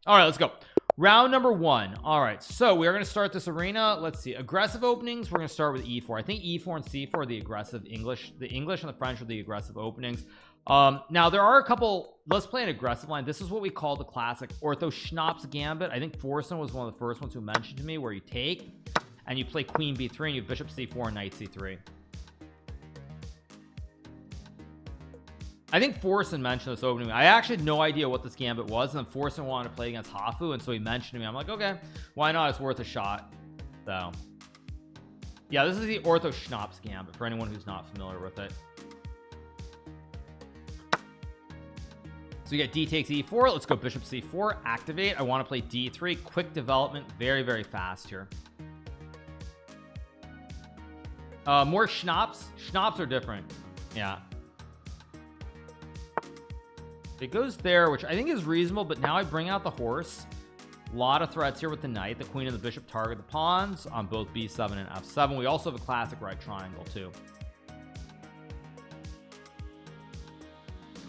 All right, let's go. Round number 1. All right, so we are going to start this arena. Let's see, aggressive openings. We're going to start with e4. I think e4 and c4 are the aggressive English. The English and the French are the aggressive openings. Now there are a couple. Let's play an aggressive line. This is what we call the classic Ortho schnaps gambit. I think Forsen was one of the first ones who mentioned to me, where you take and you play queen b3 and you have bishop c4 and knight c3. I think Forsen mentioned this opening. I actually had no idea what this gambit was, and then Forsen wanted to play against Hafu, and so he mentioned to me. I'm like, okay, why not? It's worth a shot. So yeah, this is the Ortho schnaps gambit for anyone who's not familiar with it. So you get d takes e4. Let's go bishop c4, activate. I want to play d3, quick development, very, very fast here. More schnapps. Schnapps are different. Yeah, it goes there, which I think is reasonable, but now I bring out the horse. A lot of threats here with the knight. The queen and the bishop target the pawns on both b7 and f7. We also have a classic right triangle too.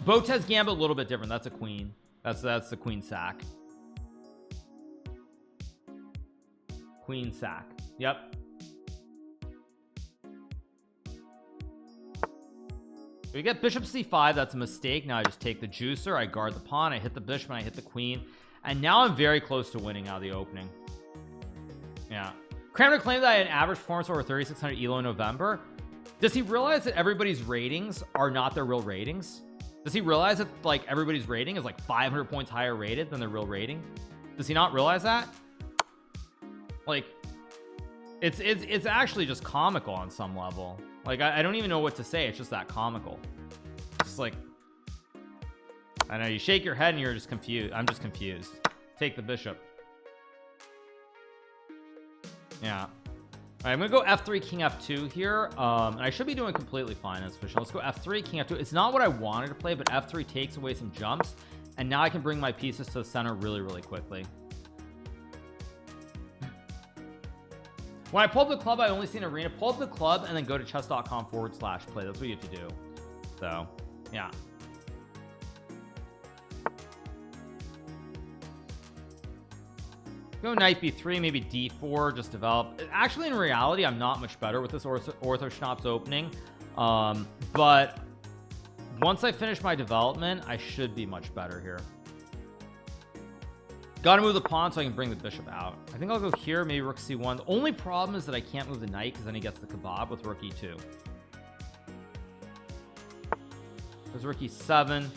Botez gambit a little bit different. That's a queen. That's the queen sack. Queen sack. Yep. We get bishop c5. That's a mistake. Now I just take the juicer, I guard the pawn, I hit the bishop, and I hit the queen, and now I'm very close to winning out of the opening. Yeah, Kramer claimed that I had an average performance over 3600 elo in November. Does he realize that everybody's ratings are not their real ratings? Does he realize that like everybody's rating is like 500 points higher rated than their real rating? Does he not realize that? Like it's actually just comical on some level. Like I don't even know what to say. It's just that comical. It's like, I know, you shake your head and you're just confused. I'm just confused. Take the bishop. Yeah. All right, I'm gonna go f3 king f2 here, and I should be doing completely fine in this position. Let's go f3 king f2. It's not what I wanted to play, but f3 takes away some jumps, and now I can bring my pieces to the center really, really quickly. When I pull up the club, I only see an arena. Pull up the club and then go to chess.com/play. That's what you have to do. So yeah, go knight b3, maybe d4, just develop. Actually, in reality, I'm not much better with this Ortho schnaps opening, but once I finish my development, I should be much better here. Gotta move the pawn so I can bring the bishop out. I think I'll go here, maybe rook c1. The only problem is that I can't move the knight because then he gets the kebab with rook e2. There's rook e7.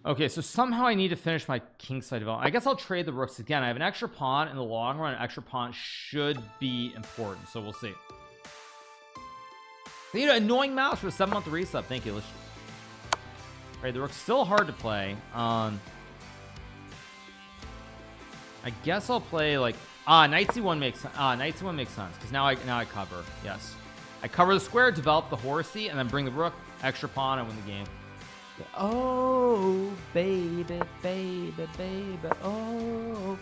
Okay, so somehow I need to finish my kingside development. I guess I'll trade the rooks again. I have an extra pawn. In the long run, an extra pawn should be important, so we'll see. You know, annoying mouse for a 7-month resub. Thank you. Let's trade the rook's still hard to play. I guess I'll play like knight c1 makes sense because now I cover. Yes, I cover the square, develop the horsey, and then bring the rook, extra pawn, and win the game. Oh baby, baby, baby, oh.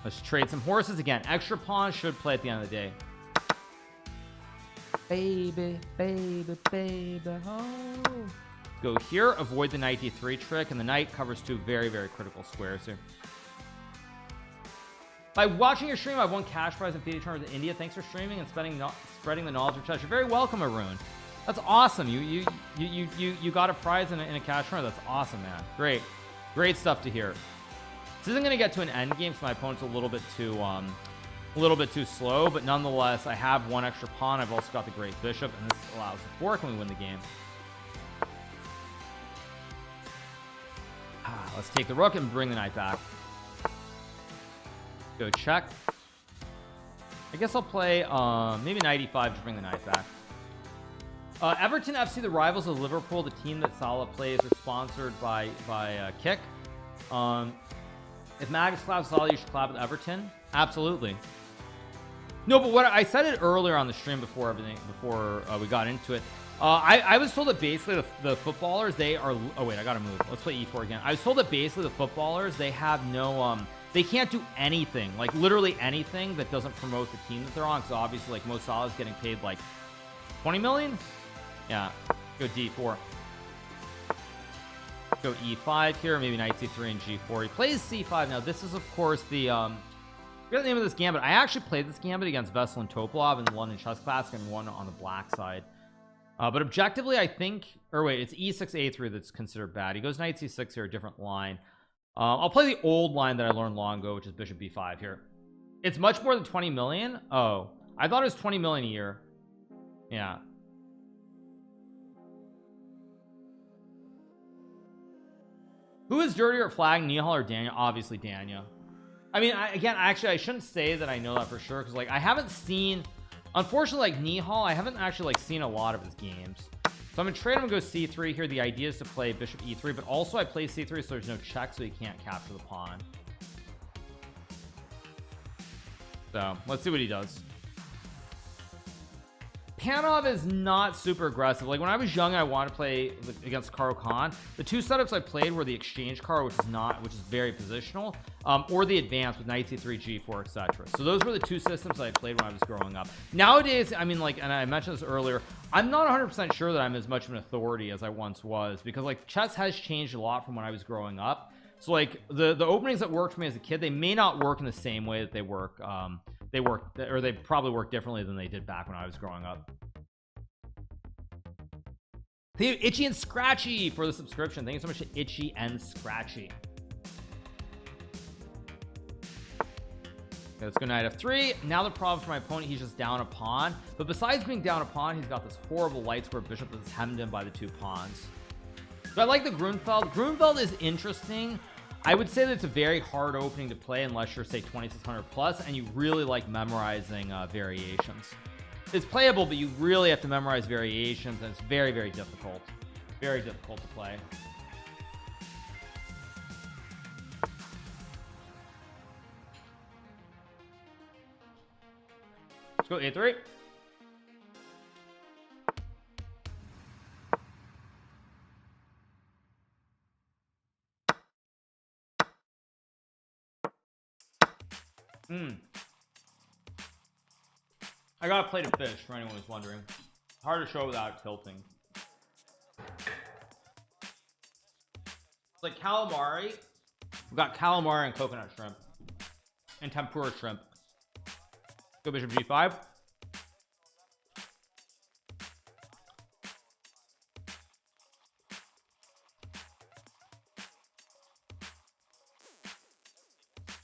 Let's trade some horses again. Extra pawn should play at the end of the day. Baby, baby, baby, oh. Go here, avoid the knight d3 trick, and the knight covers two very, very critical squares here. By watching your stream, I've won cash prize and FIDE tournaments in India. Thanks for streaming and spreading the knowledge of chess. You're very welcome, Arun. That's awesome. You got a prize in a cash tournament. That's awesome, man. Great stuff to hear. This isn't going to get to an end game, so my opponent's a little bit too slow, but nonetheless, I have one extra pawn. I've also got the great bishop, and this allows the fork when we win the game. Let's take the rook and bring the knight back. Go check. I guess I'll play maybe knight e5 to bring the knight back. Everton FC, the rivals of Liverpool, the team that Salah plays, are sponsored by Kick. If Magus claps Salah, you should clap with Everton. Absolutely. No, but what I said it earlier on the stream before we got into it. I was told that basically the footballers, they are, oh wait, I gotta move. Let's play e4 again. I was told that basically the footballers, they have no they can't do anything, like literally anything that doesn't promote the team that they're on, because obviously like Mo Salah's getting paid like 20 million. Yeah, go d4. go e5 here, maybe knight c3 and g4. He plays c5. Now this is of course the I forget the name of this gambit. I actually played this gambit against Vessel and Topolov in the London Chess Classic and won on the black side. But objectively I think, or wait, it's e6 a3 that's considered bad. He goes knight c6 here, a different line. I'll play the old line that I learned long ago, which is bishop b5 here. It's much more than 20 million. Oh, I thought it was 20 million a year. Yeah. Who is dirtier at flagging, Nihal or Daniel? Obviously Daniel. I mean, I shouldn't say that I know that for sure, because like I haven't seen, unfortunately, like Nihal, I haven't actually like seen a lot of his games. So I'm gonna trade him and go c3 here. The idea is to play bishop e3, but also I play c3 so there's no check, so he can't capture the pawn. So let's see what he does. Panov is not super aggressive. Like when I was young, I wanted to play against Hikaru Khan. The two setups I played were the exchange card, which is very positional, or the advance with knight c3, g4, etc. So those were the two systems that I played when I was growing up. Nowadays, I mean, like, and I mentioned this earlier, I'm not 100% sure that I'm as much of an authority as I once was, because like chess has changed a lot from when I was growing up. So like the openings that worked for me as a kid, they may not work in the same way that they work. They probably work differently than they did back when I was growing up. Thank you, Itchy and Scratchy, for the subscription. Thank you so much to Itchy and Scratchy. Okay, let's go knight f3. Now the problem for my opponent, he's just down a pawn, but besides being down a pawn, he's got this horrible light square bishop that's hemmed in by the two pawns. So I like the Grunfeld. Grunfeld is interesting. I would say that it's a very hard opening to play unless you're say 2600 plus and you really like memorizing variations. It's playable, but you really have to memorize variations, and it's very, very difficult to play. Let's go a3. I gotta play the fish for anyone who's wondering. Hard to show without tilting. It's like calamari. We've got calamari and coconut shrimp and tempura shrimp. Go bishop g5.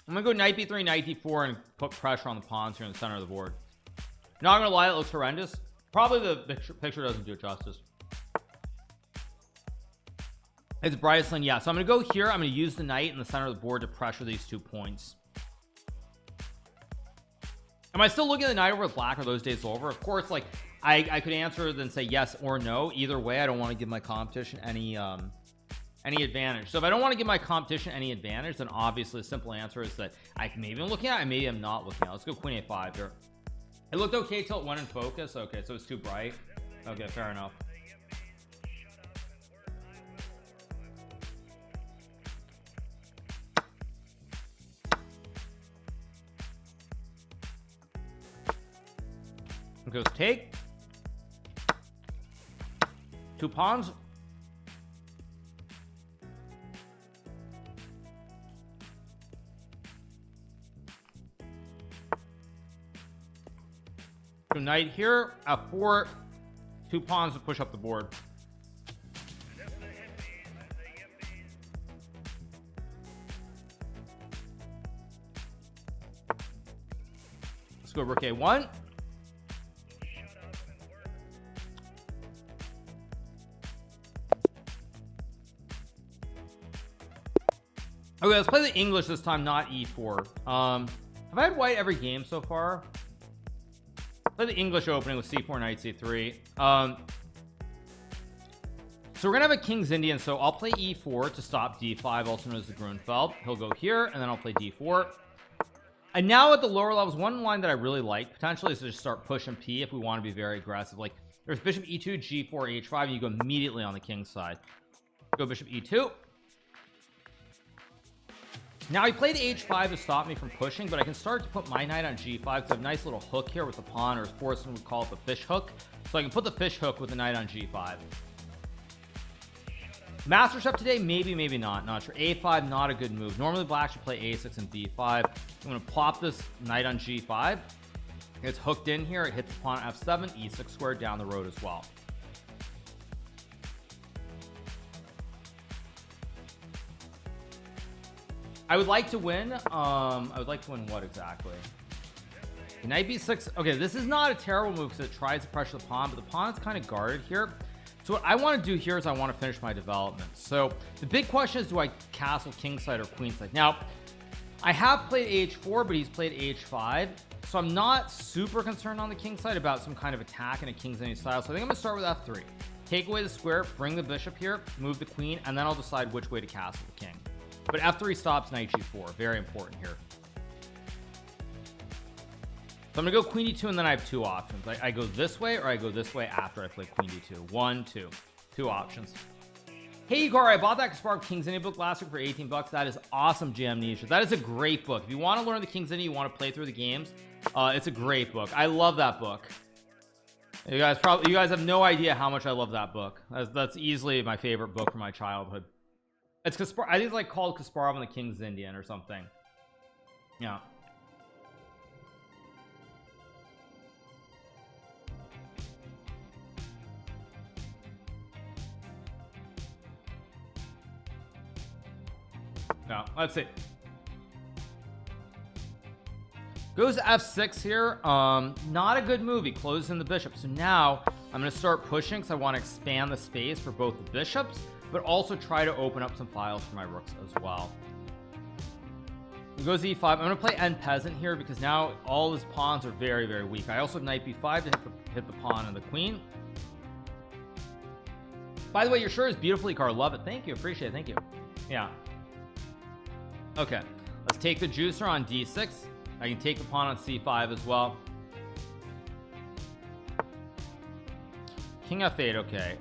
I'm gonna go knight b3, knight d4, and put pressure on the pawns here in the center of the board. Not gonna lie, it looks horrendous. Probably the picture doesn't do it justice. It's Bryceland, yeah. So I'm gonna go here. I'm gonna use the knight in the center of the board to pressure these 2 points. Am I still looking at the knight over with black? Are those days over? Of course, like I could answer then say yes or no. Either way, I don't want to give my competition any advantage. So if I don't want to give my competition any advantage, then obviously the simple answer is that maybe I'm looking at it, maybe I'm not looking at it. Let's go queen a5 here. It looked okay till it went in focus. Okay, so it's too bright. Okay, fair enough. It goes take. 2 pawns. So knight here, f4, 2 pawns to push up the board. Let's go rook a1. Okay, let's play the English this time, not e4. Have I had white every game so far? Play the English opening with c4, knight c3. So we're gonna have a King's Indian, so I'll play e4 to stop d5, also known as the Grunfeld. He'll go here, and then I'll play d4. And now at the lower levels, one line that I really like potentially is to just start pushing p if we want to be very aggressive. Like there's bishop e2, g4, h5, and you go immediately on the king's side. Go bishop e2. Now he played h5 to stop me from pushing, but I can start to put my knight on g5 because I have a nice little hook here with the pawn, or as Forreston would call it, the fish hook. So I can put the fish hook with the knight on g5. Master Chef today, maybe not sure. A5, not a good move. Normally black should play A6 and B5. I'm going to plop this knight on G5. It's hooked in here. It hits pawn F7, E6 squared down the road as well. I would like to win. I would like to win what exactly? Knight B6. Okay, this is not a terrible move because it tries to pressure the pawn, but the pawn is kind of guarded here. So what I want to do here is I want to finish my development. So the big question is, do I castle kingside or queenside? Now, I have played H4, but he's played H5. So I'm not super concerned on the king side about some kind of attack in a king's any style. So I think I'm going to start with F3. Take away the square, bring the bishop here, move the queen, and then I'll decide which way to castle the king. But F3 stops knight G4. Very important here. So I'm going to go queen D2, and then I have two options. I go this way, or I go this way after I play queen D2. 1, 2. Two options. Hey, Hikaru, I bought that Kasparov King's Indian book last week for 18 bucks. That is awesome, GMHikaru. That is a great book. If you want to learn the King's Indian, you want to play through the games, it's a great book. I love that book. You guys have no idea how much I love that book. That's easily my favorite book from my childhood. It's Kasparov. I think it's like called Kasparov and the King's Indian or something. Yeah. No, let's see. Goes F6 here. Not a good move. He closes in the bishop. So now I'm going to start pushing because I want to expand the space for both the bishops, but also try to open up some files for my rooks as well. He goes E5. I'm going to play N peasant here because now all his pawns are very, very weak. I also have knight B5 to hit the pawn and the queen. By the way, your shirt is beautifully, Hikaru. Love it. Thank you. Appreciate it. Thank you. Yeah. Okay, let's take the juicer on D6. I can take the pawn on C5 as well. King F8. Okay,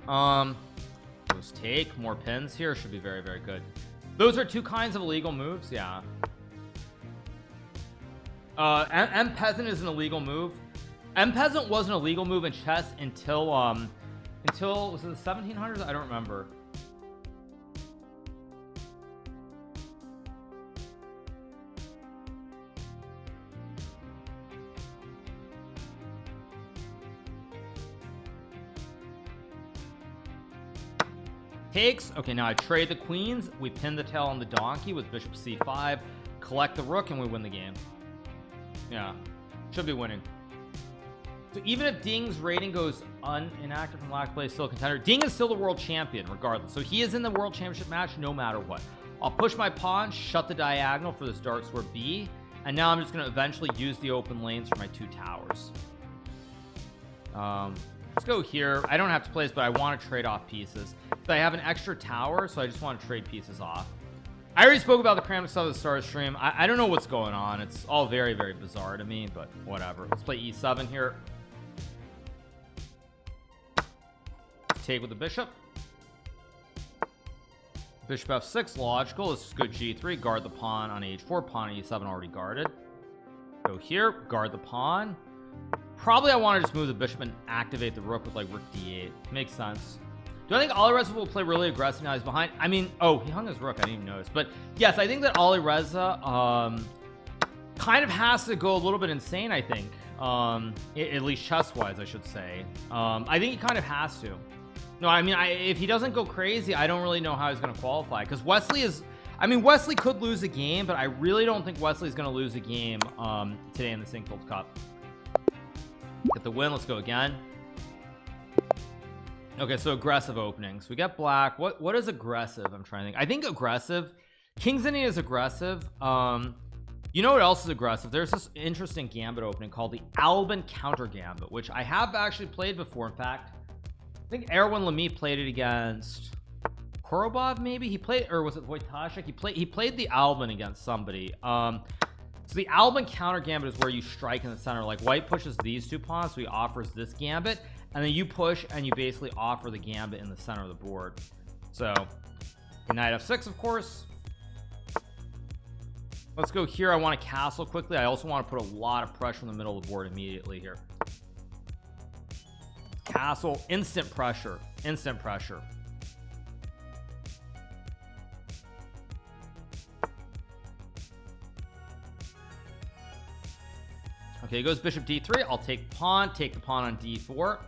let's take more pins here. Should be very, very good. Those are two kinds of illegal moves. Yeah. M peasant is an illegal move. M peasant was an illegal move in chess until was it the 1700s? I don't remember. Takes. Okay, now I trade the queens. We pin the tail on the donkey with bishop C5, collect the rook, and we win the game. Yeah, should be winning. So even if Ding's rating goes inactive from last place, still a contender. Ding is still the world champion regardless. So he is in the world championship match no matter what. I'll push my pawn, shut the diagonal for this dark square B, and now I'm just going to eventually use the open lanes for my two towers. Let's go here. I don't have to play this, but I want to trade off pieces. So I have an extra tower, so I just want to trade pieces off. I already spoke about the cramped stuff at the start of the stream. I don't know what's going on. It's all very, very bizarre to me, but whatever. Let's play E7 here. Take with the bishop. Bishop F6, logical. Let's just go G3, guard the pawn on H4. Pawn on E7 already guarded. Go here, guard the pawn. Probably I want to just move the bishop and activate the rook with like rook D8. Makes sense. Do I think Alireza will play really aggressive now he's behind? I mean, oh, he hung his rook. I didn't even notice. But yes, I think that Alireza kind of has to go a little bit insane, I think. At least chess-wise, I should say. I think he kind of has to. No, I mean, if he doesn't go crazy, I don't really know how he's going to qualify. Because Wesley is... I mean, Wesley could lose a game, but I really don't think Wesley's going to lose a game today in the Singles Cup. Get the win. Let's go again. Okay, so aggressive openings. We got black. What is aggressive? I'm trying to think. I think aggressive. King's Indian is aggressive. You know what else is aggressive? There's this interesting gambit opening called the Albin counter gambit, which I have actually played before. In fact, I think Erwin Lamy played it against Korobov, maybe. He played, or was it Wojtaszek? He played the Albin against somebody. So the Albin counter gambit is where you strike in the center. Like white pushes these two pawns, so he offers this gambit, and then you push and you basically offer the gambit in the center of the board. So knight F6, of course. Let's go here. I want to castle quickly. I also want to put a lot of pressure in the middle of the board immediately here. Castle, instant pressure, instant pressure. Okay, goes bishop d3. I'll take pawn, take the pawn on d4.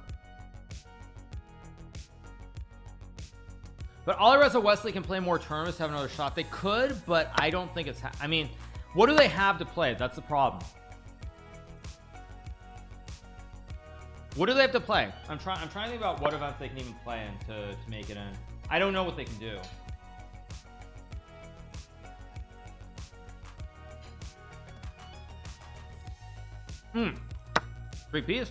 But Alireza Wesley can play more tournaments to have another shot. They could, but I don't think it's I mean, what do they have to play? That's the problem. What do they have to play? I'm trying to think about what events they can even play in to make it in. I don't know what they can do. Three piece.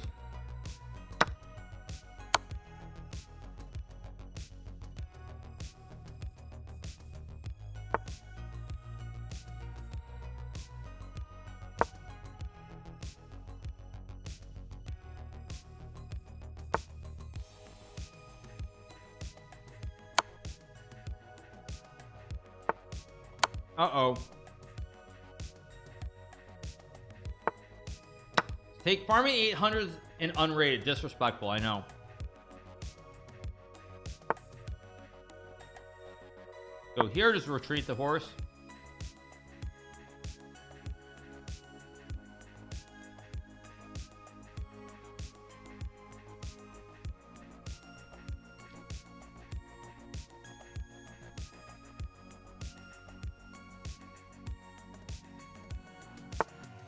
Uh-oh. Take farming 800s and unrated. Disrespectful, I know. Go here, just retreat the horse.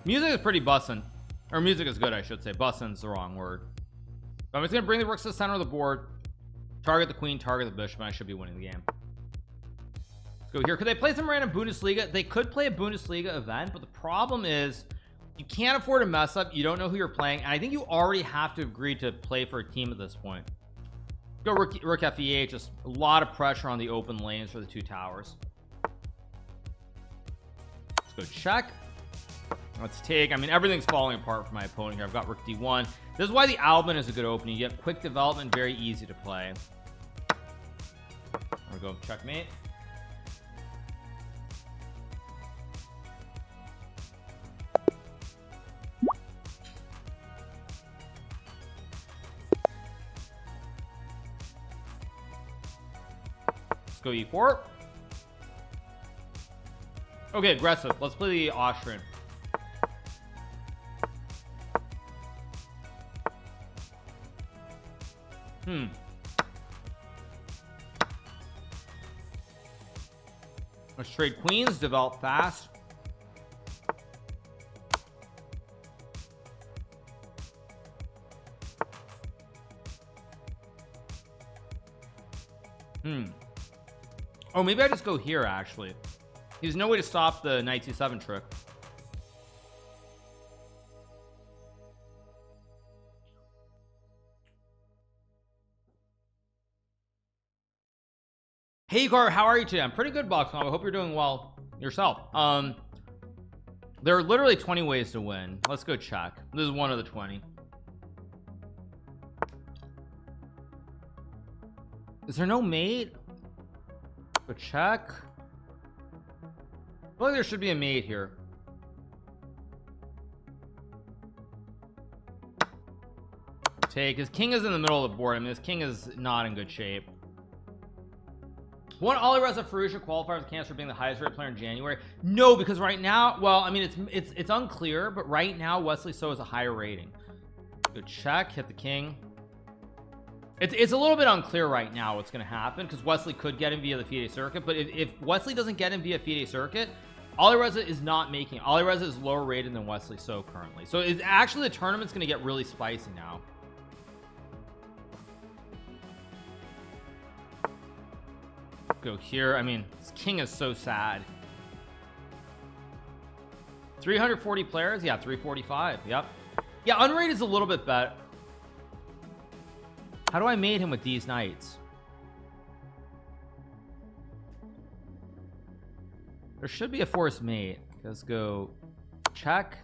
Music is pretty bussin'. Or music is good, I should say. Bussin's the wrong word. But I'm just gonna bring the rooks to the center of the board, target the queen, target the bishop, and I should be winning the game. Let's go here. Could they play some random Bundesliga? They could play a Bundesliga event, but the problem is you can't afford to mess up. You don't know who you're playing, and I think you already have to agree to play for a team at this point. Go rook f8. Just a lot of pressure on the open lanes for the two towers. Let's go check. Let's take, I mean, everything's falling apart for my opponent here. I've got rook d1. This is why the Albin is a good opening. You get quick development, very easy to play. There we go, checkmate. Let's go e4. Okay, aggressive. Let's play the Austrian. Let's trade queens, develop fast. Oh, maybe I just go here, actually. There's no way to stop the knight c7 trick. Hey Hikaru, how are you today? I'm pretty good, Box. I hope you're doing well yourself. There are literally 20 ways to win. Let's go check. This is one of the 20. Is there no mate? Go check. I feel like there should be a mate here. Take. His king is in the middle of the board. I mean, his king is not in good shape. Won Alireza Firouzja qualifier with Cancer being the highest rated player in January? No, because right now, well, I mean, it's unclear, but right now Wesley So is a higher rating. Good check, hit the king. It's a little bit unclear right now what's going to happen because Wesley could get him via the FIDE circuit, but if Wesley doesn't get him via FIDE circuit, Alireza is not making. Alireza is lower rated than Wesley So currently, so it's actually the tournament's going to get really spicy now. Go here. I mean, this king is so sad. 340 players. Yeah, 345. Yep. Yeah, unrated is a little bit better. How do I mate him with these knights? There should be a forced mate. Let's go check.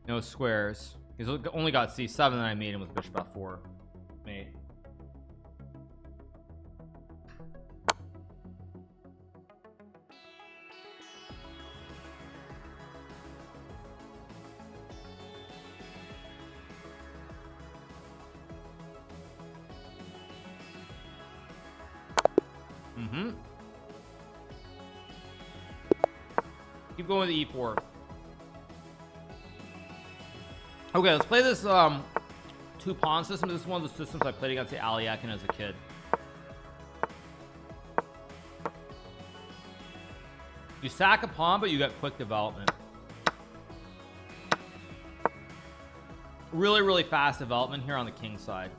No squares. He's only got c7, and I made him with bishop f4 mate. Keep going with the e4. Okay, let's play this two pawn system. This is one of the systems I played against the Aliakin as a kid. You sack a pawn, but you get quick development. Really, really fast development here on the king side.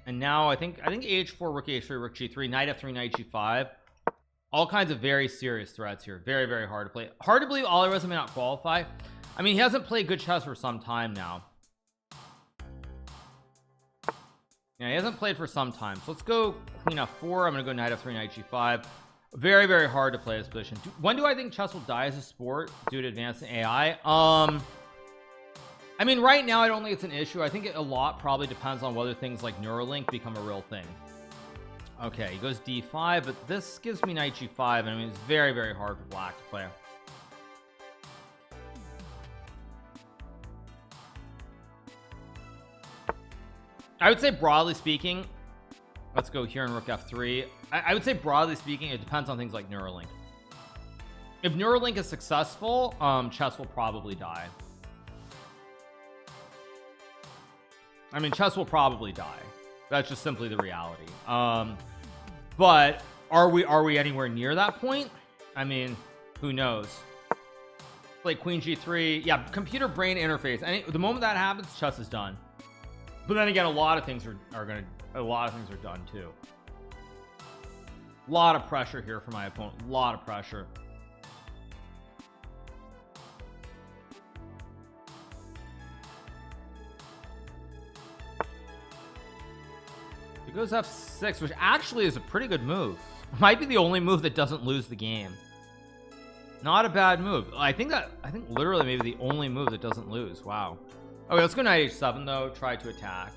And now I think h4, rook h3, rook g3, knight f3, knight g5. All kinds of very serious threats here. Very, very hard to play. Hard to believe Alireza may not qualify. I mean, he hasn't played good chess for some time now. Yeah, he hasn't played for some time. So let's go queen f4. I'm gonna go knight f3, knight g5. Very, very hard to play this position. When do I think chess will die as a sport due to advancing AI? I mean, right now I don't think it's an issue. I think a lot probably depends on whether things like Neuralink become a real thing. Okay, he goes d5, but this gives me knight g5, and I mean, it's very, very hard for black to play. I would say, broadly speaking, let's go here in rook f3. I would say, broadly speaking, it depends on things like Neuralink. If Neuralink is successful, chess will probably die. I mean, chess will probably die. That's just simply the reality. But are we anywhere near that point? I mean, who knows? Like queen g3, yeah, computer brain interface. And the moment that happens, chess is done. But then again, a lot of things are done too. A lot of pressure here for my opponent. A lot of pressure. He goes f6, which actually is a pretty good move. Might be the only move that doesn't lose the game. Not a bad move. I think literally maybe the only move that doesn't lose. Wow. Okay, let's go knight h7 though. Try to attack.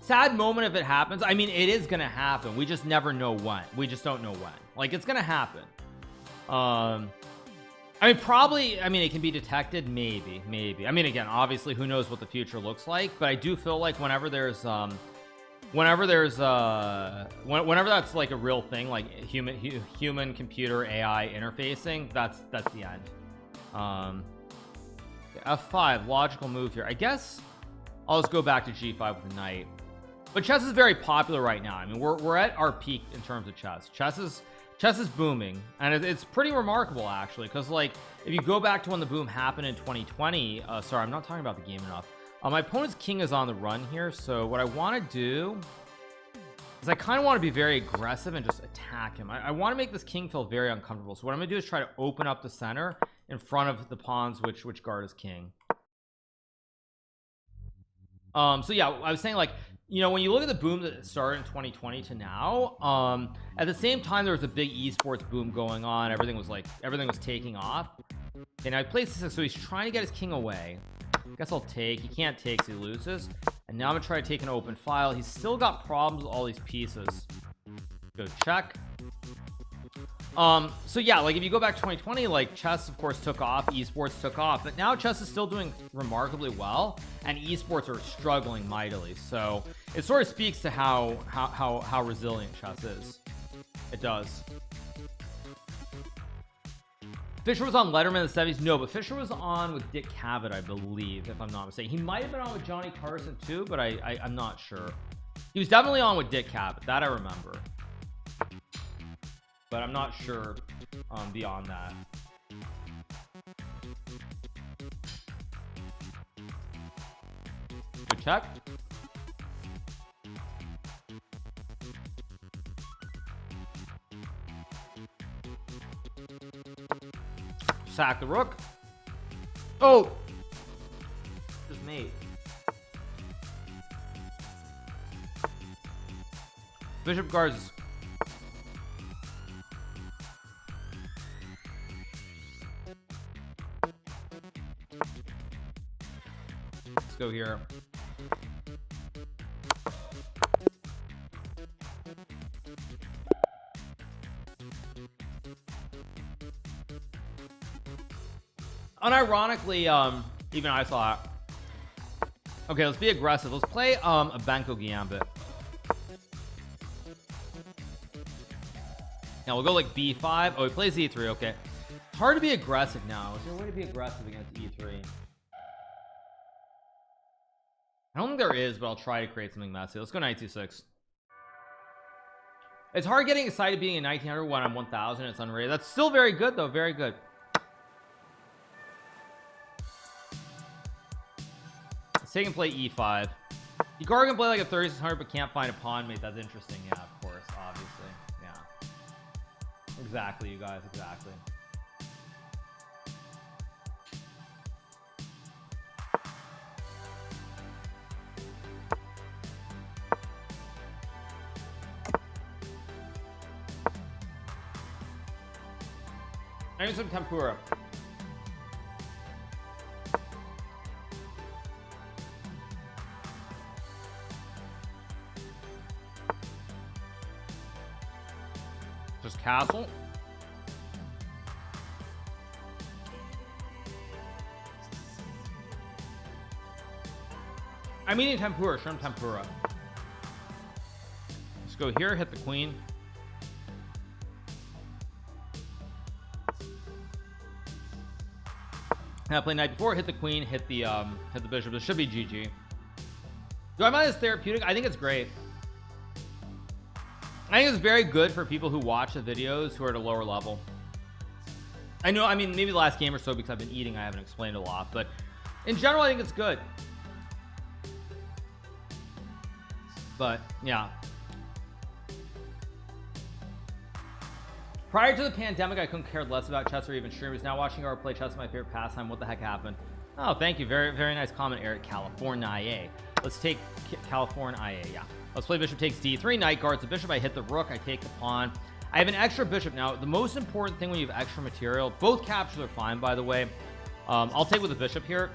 Sad moment if it happens. I mean, it is gonna happen. We just never know when. We just don't know when. Like, it's gonna happen. I mean, probably, I mean, it can be detected. Maybe. I mean, again, obviously, who knows what the future looks like, but I do feel like whenever that's like a real thing, like human computer AI interfacing, that's the end. F5, logical move here. I guess I'll just go back to g5 with the knight. But chess is very popular right now. I mean, we're at our peak in terms of chess. Chess is booming, and it's pretty remarkable actually, because like if you go back to when the boom happened in 2020, sorry, I'm not talking about the game enough. My opponent's king is on the run here, so what I want to do is I kind of want to be very aggressive and just attack him. I want to make this king feel very uncomfortable, so what I'm gonna do is try to open up the center in front of the pawns which guard his king. So yeah, I was saying, like, you know, when you look at the boom that started in 2020 to now, at the same time there was a big esports boom going on. Everything was taking off, and I played this, so he's trying to get his king away. Guess I'll take. He can't take, so he loses. And now I'm gonna try to take an open file. He's still got problems with all these pieces. Go check. So yeah, like if you go back to 2020, like chess of course took off, esports took off, but now chess is still doing remarkably well, and esports are struggling mightily. So it sort of speaks to how resilient chess is. It does. Fischer was on Letterman in the 70s. No, but Fischer was on with Dick Cavett, I believe, if I'm not mistaken. He might have been on with Johnny Carson too, but I'm not sure. He was definitely on with Dick Cavett, that I remember, but I'm not sure beyond that. Good check. Sack the rook. Oh, just mate. Bishop guards. Let's go here. Unironically, even I thought, okay, let's be aggressive. Let's play a Benko gambit. Now we'll go like b5. Oh, he plays e3. Okay, hard to be aggressive now. Is there a way to be aggressive against e3? I don't think there is, but I'll try to create something messy. Let's go knight c6. It's hard getting excited being in 1900 when I'm 1000. It's unrated. That's still very good though. Very good. Let's take and play e5. Hikaru can play like a 3600 but can't find a pawn mate. That's interesting. Yeah, of course, obviously. Yeah, exactly, you guys, exactly. I need some tempura. Just castle. I'm eating tempura, shrimp tempura. Let's go here, hit the queen. Now play knight before, hit the queen, hit the bishop. This should be GG. Do I mind this therapeutic? I think it's great. I think it's very good for people who watch the videos who are at a lower level. I know, I mean, maybe the last game or so because I've been eating, I haven't explained a lot, but in general, I think it's good. But yeah. Prior to the pandemic, I couldn't care less about chess or even streamers. Now watching our play chess is my favorite pastime. What the heck happened? Oh, thank you. Very, very nice comment, Eric. California. Let's take California. Yeah. Let's play bishop takes d3. Knight guards the bishop. I hit the rook. I take the pawn. I have an extra bishop now. The most important thing when you have extra material, both captures are fine, by the way. I'll take with the bishop here.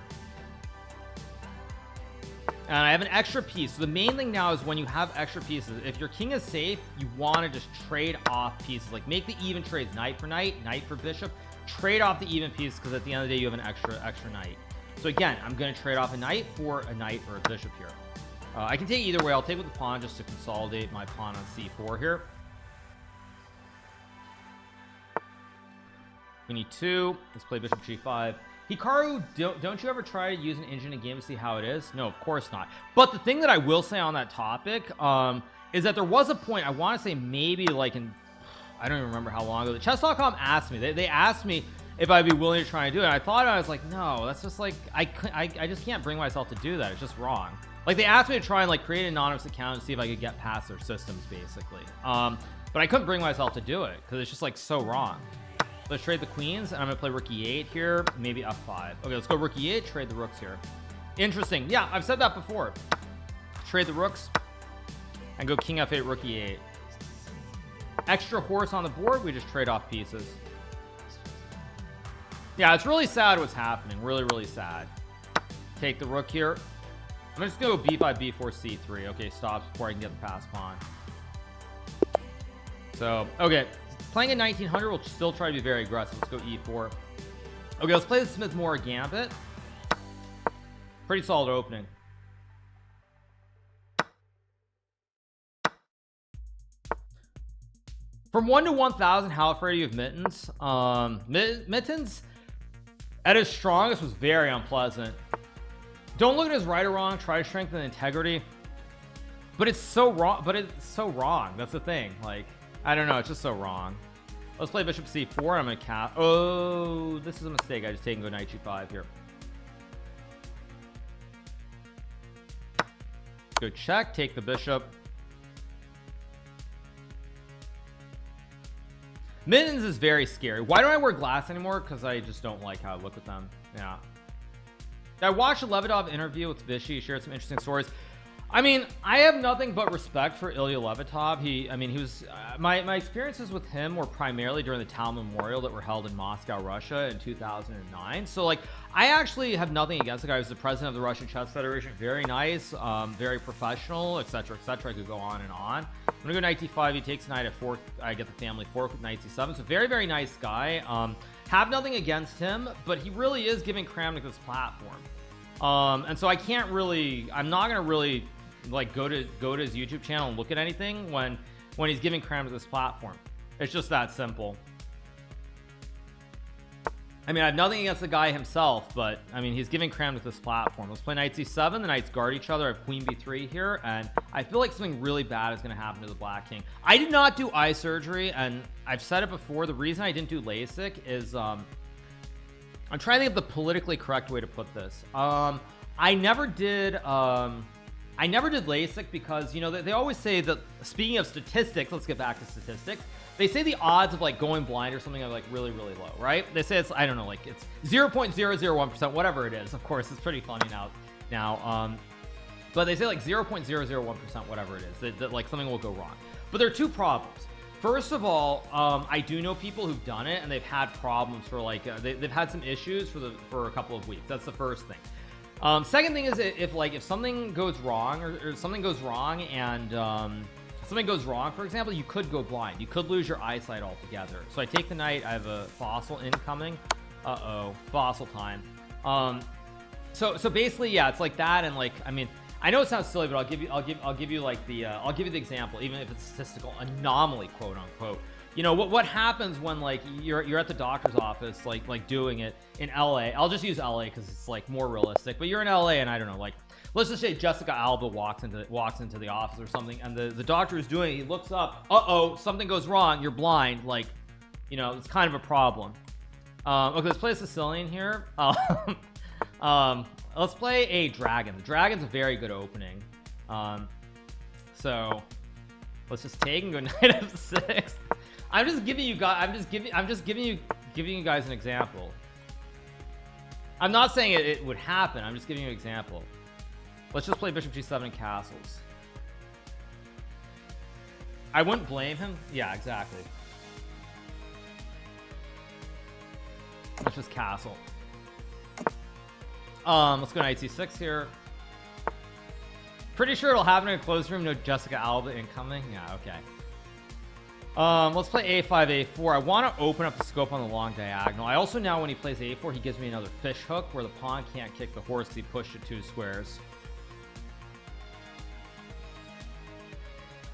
And I have an extra piece. So the main thing now is when you have extra pieces, if your king is safe, you want to just trade off pieces. Like make the even trades, knight for knight, knight for bishop. Trade off the even pieces because at the end of the day, you have an extra knight. So again, I'm going to trade off a knight for a knight or a bishop here. I can take either way. I'll take with the pawn just to consolidate my pawn on c4 here. We need 2. Let's play bishop g5. Hikaru, don't you ever try to use an engine in a game to see how it is? No, of course not. But the thing that I will say on that topic is that there was a point, I want to say maybe like in, I don't even remember how long ago, the chess.com asked me, they asked me if I'd be willing to try and do it. And I thought, I was like, no, that's just like, I just can't bring myself to do that. It's just wrong. Like they asked me to try and like create an anonymous account and see if I could get past their systems basically. But I couldn't bring myself to do it because it's just like so wrong. Let's trade the queens and I'm gonna play rook e8 here, maybe f5. Okay, let's go rook e8, trade the rooks here. Interesting. Yeah, I've said that before. Trade the rooks and go king f8, rook e8. Extra horse on the board, we just trade off pieces. Yeah, it's really sad what's happening. Really, really sad. Take the rook here. I'm just gonna go b5, b4, c3. Okay, stops before I can get the pass pawn. So, okay. Playing in 1900, we'll still try to be very aggressive. Let's go e4. Okay, let's play the Smith-morra gambit. Pretty solid opening. From 1 to 1000, how afraid are you of mittens? Mittens at his strongest was very unpleasant. Don't look at his right or wrong. Try to strengthen the integrity. But it's so wrong. That's the thing. Like, I don't know. It's just so wrong. Let's play bishop c4. I'm going to cap. Oh, this is a mistake. I just take and go knight g5 here. Go check. Take the bishop. Mittens is very scary. Why don't I wear glass anymore? Because I just don't like how I look with them. Yeah. I watched a Levidov interview with Vishy. He shared some interesting stories. I mean, I have nothing but respect for Ilya Levidov. He was my experiences with him were primarily during the Tau Memorial that were held in Moscow, Russia in 2009. So like, I actually have nothing against the guy. He was the president of the Russian Chess Federation. Very nice, very professional, etc., etc. I could go on and on. I'm gonna go knight d5. He takes knight at 4. I get the family fork with knight c7. So very, very nice guy. Have nothing against him, but he really is giving Kramnik this platform. And so I can't really, I'm not gonna really like go to his YouTube channel and look at anything when he's giving Kramnik this platform. It's just that simple. I mean, I have nothing against the guy himself, but I mean, he's giving cram with this platform. Let's play knight c7. The knights guard each other. I have queen b3 here, and I feel like something really bad is going to happen to the black king. I did not do eye surgery, and I've said it before. The reason I didn't do LASIK is I'm trying to think of the politically correct way to put this. I never did LASIK because, you know, they always say that, speaking of statistics, let's get back to statistics. They say the odds of like going blind or something are like really, really low, right? They say it's, I don't know, like it's 0.001%, whatever it is. Of course, it's pretty funny now. But they say like 0.001%, whatever it is, that like something will go wrong. But there are two problems. First of all, I do know people who've done it and they've had problems for like, they've had some issues for a couple of weeks. That's the first thing. Second thing is if something goes wrong or something goes wrong and, something goes wrong, for example, you could go blind. You could lose your eyesight altogether. So I take the knight. I have a fossil incoming. Fossil time. So basically, yeah, it's like that. And like, I mean, I know it sounds silly, but I'll give you like the I'll give you the example, even if it's a statistical anomaly, quote unquote. You know what happens when like you're at the doctor's office, like doing it in LA. I'll just use LA because it's like more realistic. But you're in LA, and I don't know, like. Let's just say Jessica Alba walks into the office or something, and the doctor is doing it. He looks up, something goes wrong, you're blind, like, you know, it's kind of a problem. Okay, let's play a Sicillian here. Let's play a dragon. The dragon's a very good opening. So let's just take and go knight f6. I'm just giving you guys an example. I'm not saying it would happen. I'm just giving you an example. Let's just play bishop g7 and castles. I wouldn't blame him. Yeah, exactly. Let's just castle. Let's go knight c6 here. Pretty sure it'll happen in a closed room. No Jessica Alba incoming. Yeah, okay. Let's play a5 a4. I want to open up the scope on the long diagonal. I also now, when he plays a4, he gives me another fish hook where the pawn can't kick the horse. He pushed it 2 squares.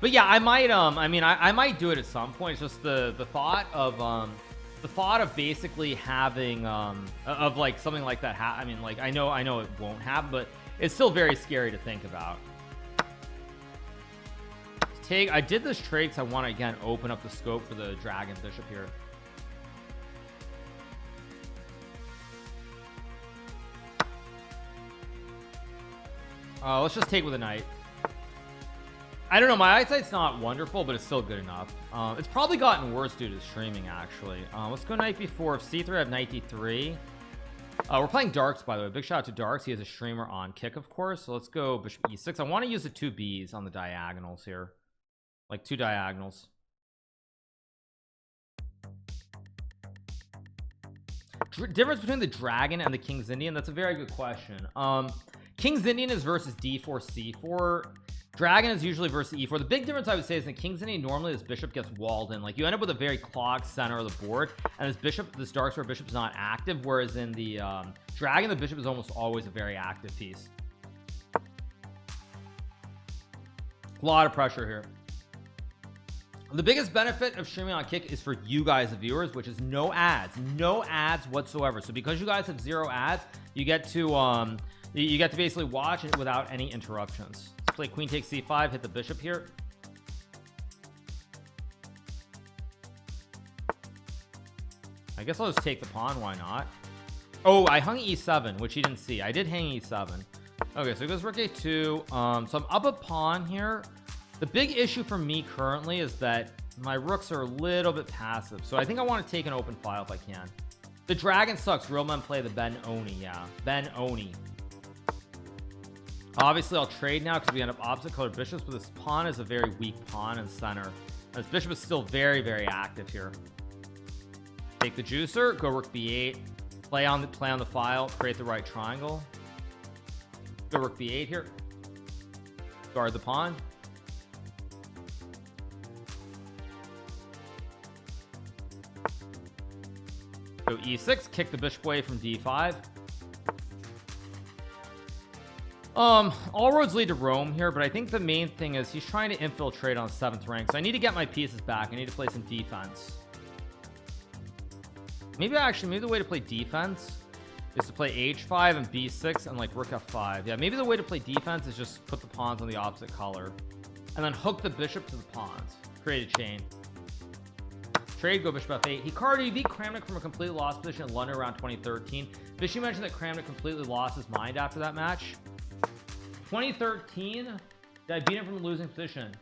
But yeah, I might I might do it at some point. It's just the thought of basically having of like something like that I mean, like I know it won't happen, but it's still very scary to think about. I did this trade because I want to again open up the scope for the dragon bishop here. Let's just take with a knight. I don't know, my eyesight's not wonderful, but it's still good enough. It's probably gotten worse due to streaming, actually. Let's go knight b4. If c3, I have knight d3. We're playing Darks, by the way. Big shout out to Darks. He has a streamer on Kick, of course. So let's go bishop e6. I want to use the 2 Bs on the diagonals here. Like 2 diagonals. Difference between the dragon and the King's Indian? That's a very good question. King's Indian is versus d4, c4. Dragon is usually versus e4. The big difference I would say is in King's Indian, normally this bishop gets walled in. Like you end up with a very clogged center of the board, and this dark square bishop is not active, whereas in the dragon, the bishop is almost always a very active piece. A lot of pressure here. The biggest benefit of streaming on Kick is for you guys, the viewers, which is no ads whatsoever. So because you guys have 0 ads, you get to basically watch it without any interruptions. Let's play queen takes c5, hit the bishop here. I guess I'll just take the pawn, why not? Oh, I hung e7, which he didn't see. I did hang e7. Okay, so it goes rook a2. So I'm up a pawn here. The big issue for me currently is that my rooks are a little bit passive, so I think I want to take an open file if I can. The dragon sucks. Real men play the Benoni. Yeah, Benoni. Obviously, I'll trade now because we end up opposite colored bishops, but this pawn is a very weak pawn in center. This bishop is still very, very active here. Take the juicer, go rook b8, play on the file, create the right triangle. Go rook b8 here. Guard the pawn. Go e6, kick the bishop away from d5. All roads lead to Rome here, but I think the main thing is he's trying to infiltrate on 7th rank, so I need to get my pieces back. I need to play some defense. Maybe the way to play defense is to play h5 and b6 and like rook f5. Yeah, maybe the way to play defense is just put the pawns on the opposite color and then hook the bishop to the pawns. Create a chain. Trade, go bishop f8. Hikaru, you beat Kramnik from a completely lost position in London around 2013. Bishy mentioned that Kramnik completely lost his mind after that match. 2013? Did I beat him from a losing position?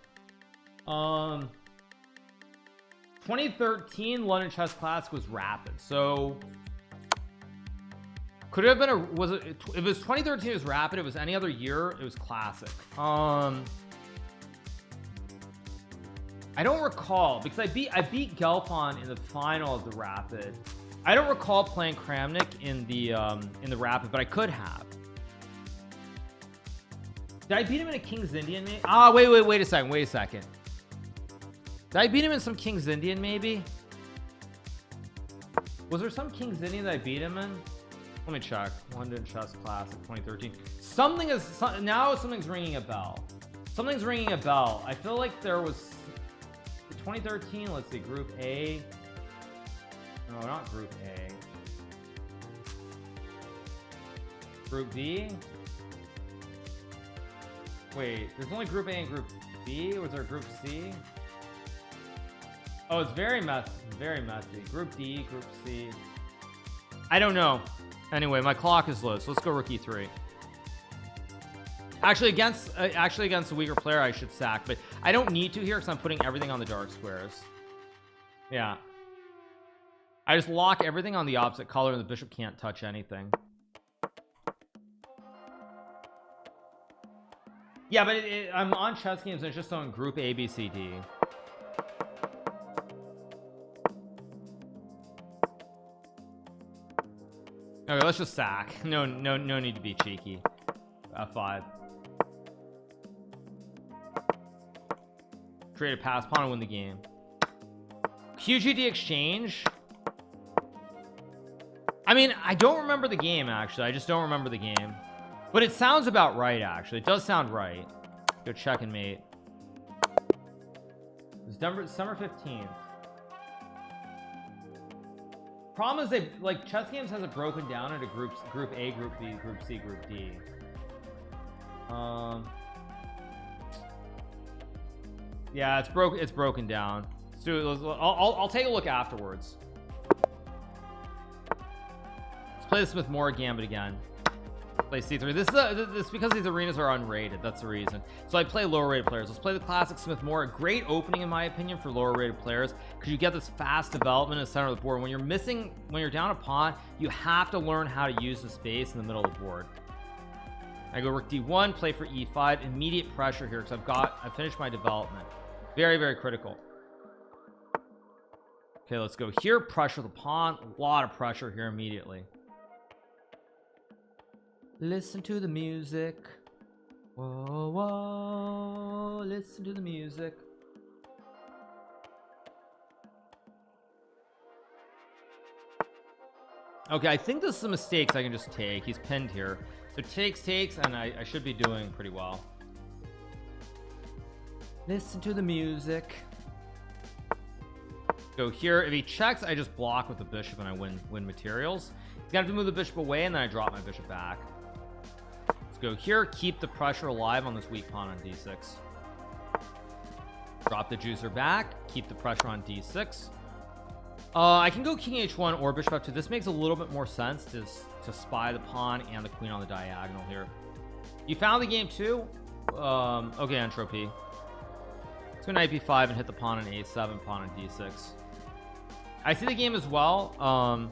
2013 London Chess Classic was rapid, so could it have been if it was 2013 it was rapid, it was any other year it was classic. I don't recall because I beat Gelfand in the final of the rapid. I don't recall playing Kramnik in the rapid, but I could have. Did I beat him in a King's Indian maybe? Wait a second. Did I beat him in some King's Indian maybe? Was there some King's Indian that I beat him in? Let me check. London Chess Classic 2013. Now something's ringing a bell. Something's ringing a bell. I feel like there was 2013. Let's see, Group A. No, not Group A. Group B. Wait, there's only Group A and Group B. Was there Group C? Oh, it's very messy. Very messy. Group D, Group C. I don't know. Anyway, my clock is low, so let's go rook e3. Actually, against a weaker player, I should sack, but I don't need to here because I'm putting everything on the dark squares. Yeah. I just lock everything on the opposite color, and the bishop can't touch anything. Yeah, but I'm on chess games, and it's just on Group A, B, C, D. Okay, let's just sack. No need to be cheeky. F5. Create a pass pawn and win the game. QGD exchange. I mean, I don't remember the game actually. I just don't remember the game. But it sounds about right actually. It does sound right. Go check and mate. It's December 15th. Problem is they like chess games has it broken down into groups: Group A, Group B, Group C, Group D. Yeah, it's broken down. So I'll take a look afterwards. Let's play the Smith-morra gambit again. Play c3. This because these arenas are unrated. That's the reason. So I play lower rated players. Let's play the classic Smith-morra. Great opening in my opinion for lower rated players because you get this fast development in the center of the board. When you're down a pawn, you have to learn how to use the space in the middle of the board. I go rook d1, play for e5. Immediate pressure here because I've finished my development. Very, very critical. Okay, let's go here. Pressure the pawn. A lot of pressure here immediately. Listen to the music. Whoa, whoa. Listen to the music. Okay, I think there's some mistakes I can just take. He's pinned here. So takes, and I should be doing pretty well. Listen to the music. Go here. If he checks, I just block with the bishop and I win materials. He's gonna have to move the bishop away and then I drop my bishop back. Let's go here. Keep the pressure alive on this weak pawn on d6. Drop the juicer back. Keep the pressure on d6. I can go king h1 or bishop f2. This makes a little bit more sense to spy the pawn and the queen on the diagonal here. You found the game too? Okay, entropy. Let's go knight b5 and hit the pawn on a7, pawn on d6. I see the game as well.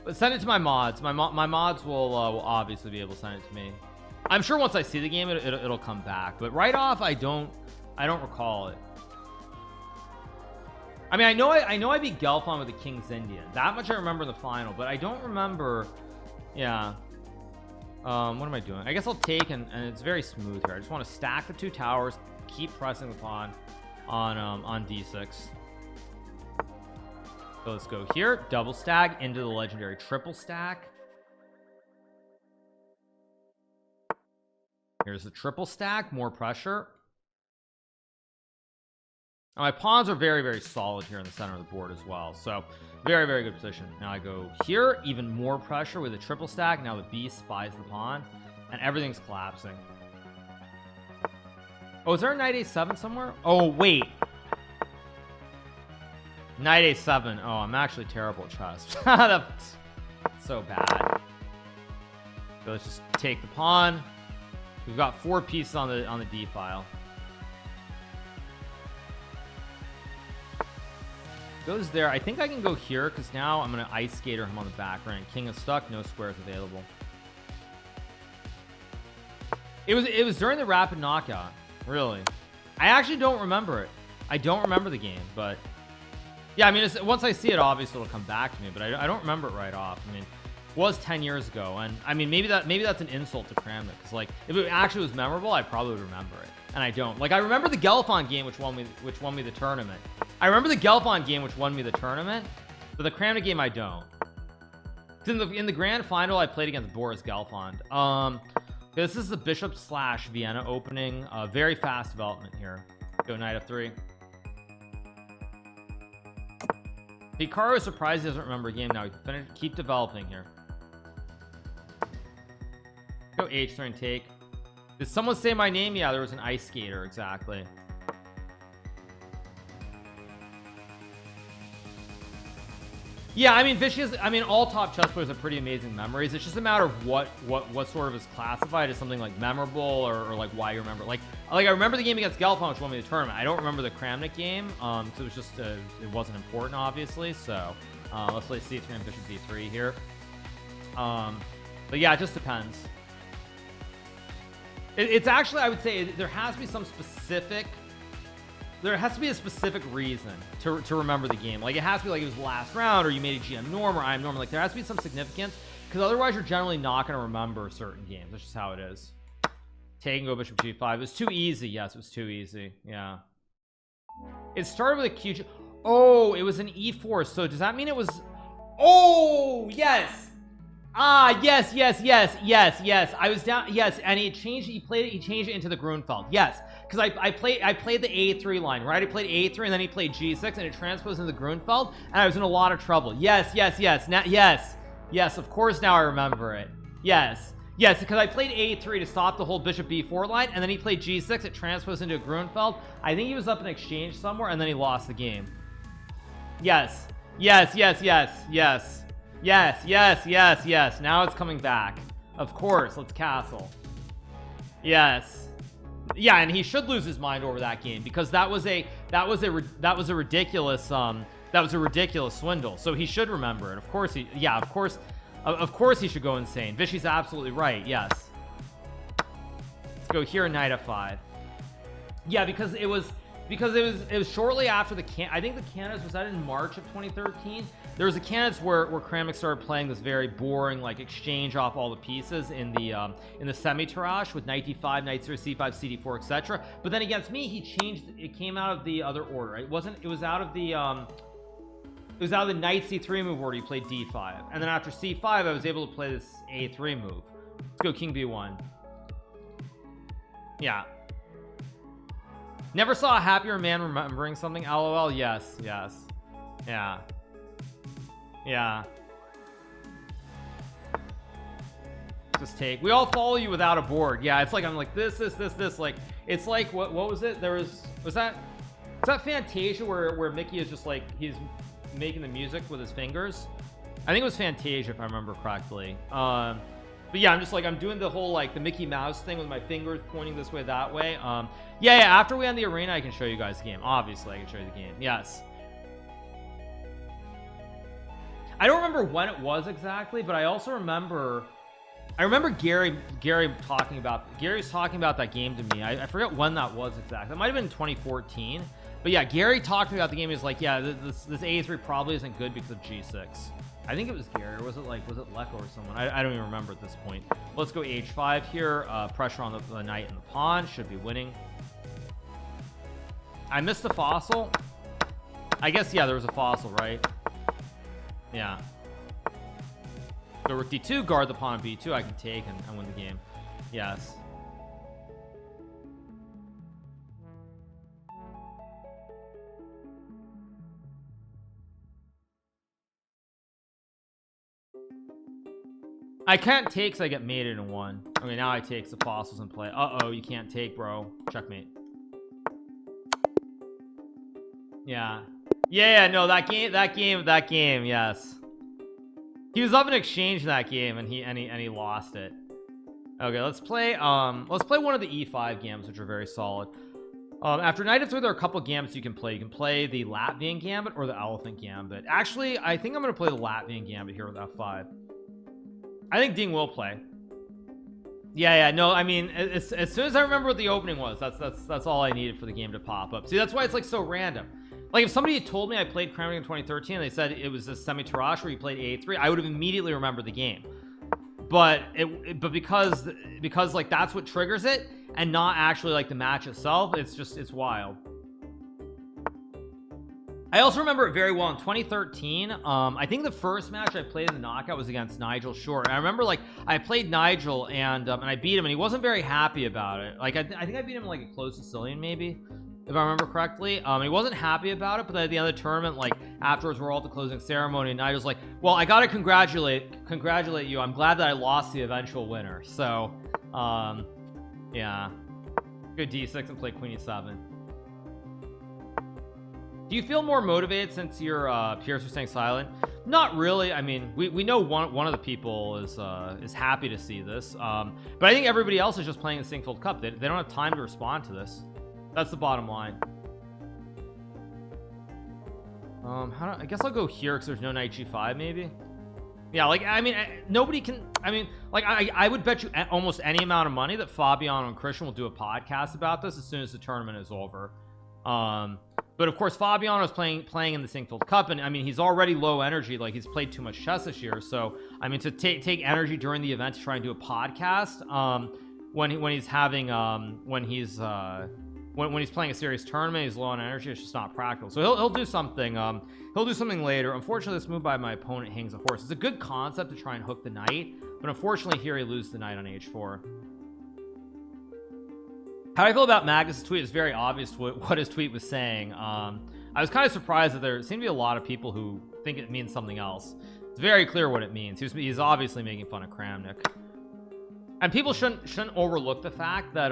But send it to my mods. My mods will obviously be able to send it to me. I'm sure once I see the game, it'll come back. But right off, I don't recall it. I mean, I know I beat Gelfand with the King's Indian. That much I remember in the final, but I don't remember. Yeah. What am I doing? I guess I'll take and it's very smooth here. I just want to stack the two towers, keep pressing the pawn on d6. So let's go here, double stack into the legendary triple stack. Here's the triple stack, more pressure. Now, my pawns are very, very solid here in the center of the board as well, so very, very good position. Now I go here, even more pressure with a triple stack. Now the beast spies the pawn and everything's collapsing. Oh, is there a knight a7 somewhere? Oh wait, knight a7. Oh, I'm actually terrible at chess. That's so bad. So let's just take the pawn. We've got 4 pieces on the d file. Goes there. I think I can go here because now I'm gonna ice skater him on the back rank. King is stuck, no squares available. It was during the rapid knockout. Really, I actually don't remember it. I don't remember the game, but yeah, I mean, once I see it, obviously it'll come back to me, but I don't remember it right off. I mean, it was 10 years ago, and I mean, maybe that's an insult to Kramnik, because like if it actually was memorable, I probably would remember it, and I don't. Like I remember the Gelfand game, which won me the tournament. I remember the Gelfand game, which won me the tournament, but the Kramnik game I don't. In the grand final, I played against Boris Gelfand. This is the Bishop / Vienna opening. Very fast development here. Go knight f3. Hikaru is surprised he doesn't remember a game now. He can keep developing here. Go h3 and take. Did someone say my name? Yeah, there was an ice skater. Exactly. Yeah, I mean, Vishy is, I mean, all top chess players have pretty amazing memories. It's just a matter of what sort of is classified as something like memorable or like why you remember. Like I remember the game against Gelfand, which won me the tournament. I don't remember the Kramnik game, so it was just it wasn't important, obviously. So let's play c3 and bishop d3 here. But yeah, it just depends. It's actually, I would say there has to be some specific. There has to be a specific reason to remember the game. Like it has to be like it was the last round, or you made a GM norm, or I'm norm. Like there has to be some significance, because otherwise you're generally not going to remember certain games. That's just how it is. Take and go bishop g5. It was too easy. Yes, it was too easy. Yeah. It started with a q. Oh, it was an e4. So does that mean it was? Oh yes. Ah, yes. I was down. Yes, and he changed. He changed it into the Grunfeld. Yes. Because I played the a3 line, right? I played a3 and then he played g6 and it transposed into the Grunfeld, and I was in a lot of trouble. Yes. Now, yes, of course now I remember it. Yes, because I played a3 to stop the whole bishop b4 line, and then he played g6, it transposed into a Grunfeld. I think he was up in exchange somewhere, and then he lost the game. Yes. Now it's coming back. Of course, let's castle. Yes. Yeah, and he should lose his mind over that game, because that was a ridiculous swindle. So he should remember it. Of course of course he should go insane. Vishy's absolutely right. Yes. Let's go here, knight f5. Yeah, because it was shortly after I think the candidates, was that in March of 2013? There was a candidates where Kramnik started playing this very boring like exchange off all the pieces in the semi-tirage with knight d5, knight c5, cd4, etc. But then against me, he changed. It came out of the other order. It was out of the knight c3 move order. He played d5, and then after c5, I was able to play this a3 move. Let's go king b1. Yeah. Never saw a happier man remembering something. LOL. Yes. Yeah. Just take. We all follow you without a board. Yeah, it's like I'm like this. Like it's like what was it? Was that Fantasia where Mickey is just like he's making the music with his fingers? I think it was Fantasia if I remember correctly. But yeah, I'm just like I'm doing the whole like the Mickey Mouse thing with my fingers pointing this way, that way. Yeah. After we end the arena, I can show you guys the game. Obviously, I can show you the game. Yes. I don't remember when it was exactly, but I also remember Gary talking about that game to me. I forget when that was exactly. It might have been 2014, but yeah, Gary talked about the game. He was like, yeah, this a3 probably isn't good because of g6. I think it was Gary, or was it Lecco or someone? I don't even remember at this point. Let's go h5 here. Pressure on the knight and the pawn. Should be winning. I missed the fossil. I guess, yeah, there was a fossil, right? Yeah. Go rook d2, guard the pawn on b2. I can take and win the game. Yes. I can't take, so I get mated in one. Okay, now I take the fossils in play. Uh-oh, you can't take, bro. Checkmate. Yeah. Yeah, no, that game, yes. He was up in exchange in that game, and he lost it. Okay, let's play one of the E5 games, which are very solid. After knight f3, there are a couple gambits you can play. You can play the Latvian gambit or the elephant gambit. Actually, I think I'm gonna play the Latvian gambit here with f5. I think Ding will play. Yeah, no, I mean, as soon as I remember what the opening was, that's all I needed for the game to pop up. See, that's why it's like so random. Like if somebody had told me I played Kramnik in 2013 and they said it was a semi-tirage where you played a3, I would have immediately remembered the game. But because like that's what triggers it and not actually like the match itself, it's wild. I also remember it very well in 2013. I think the first match I played in the knockout was against Nigel Short. And I remember like I played Nigel and I beat him and he wasn't very happy about it. Like I think I beat him in like a close Sicillian maybe, if I remember correctly. He wasn't happy about it, but then at the end of the tournament, like afterwards we're all at the closing ceremony and Nigel's like, well, I gotta congratulate you. I'm glad that I lost the eventual winner. So yeah, good d6 and play queen e7. Do you feel more motivated since your peers are staying silent? Not really. I mean, we know one of the people is happy to see this, but I think everybody else is just playing the Singfield Cup. They don't have time to respond to this. That's the bottom line. I guess I'll go here because there's no knight g5 maybe. Yeah, like I mean nobody can. I mean like I would bet you almost any amount of money that Fabiano and Christian will do a podcast about this as soon as the tournament is over. But of course Fabiano is playing in the Singfield Cup, and I mean he's already low energy, like he's played too much chess this year. So I mean to take energy during the event to try and do a podcast when he's having when he's playing a serious tournament, he's low on energy. It's just not practical. So he'll do something. He'll do something later. Unfortunately, this move by my opponent hangs a horse. It's a good concept to try and hook the knight, but unfortunately here he loses the knight on h4. How do I feel about Magnus' tweet? It's very obvious what his tweet was saying. I was kind of surprised that there seemed to be a lot of people who think it means something else. It's very clear what it means. He's obviously making fun of Kramnik. And people shouldn't overlook the fact that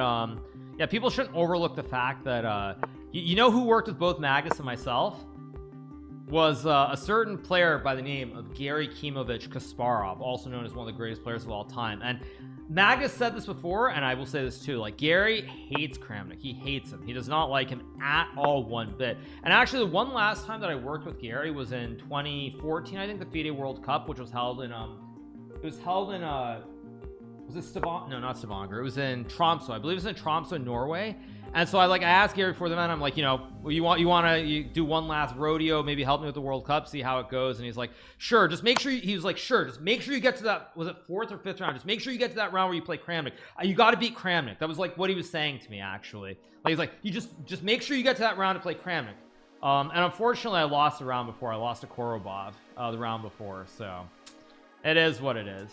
yeah, people shouldn't overlook the fact that you know who worked with both Magnus and myself was a certain player by the name of Gary Kimovich Kasparov, also known as one of the greatest players of all time. And Magnus said this before, and I will say this too, like Gary hates Kramnik. He hates him. He does not like him at all one bit. And actually the one last time that I worked with Gary was in 2014, I think, the FIDE World Cup, which was held in was it Stavanger? No, not Stavanger. It was in Tromsø. I believe it was in Tromsø, Norway. And so I asked Gary before the event, I'm like, you know, you want to do one last rodeo, maybe help me with the World Cup, see how it goes. And he's like, sure, just make sure he was like, sure, just make sure you get to that, was it 4th or 5th round? Just make sure you get to that round where you play Kramnik. You got to beat Kramnik. That was like what he was saying to me, actually. Like he's like, you just make sure you get to that round to play Kramnik. And unfortunately I lost the round before. I lost to Korobov the round before, so it is what it is.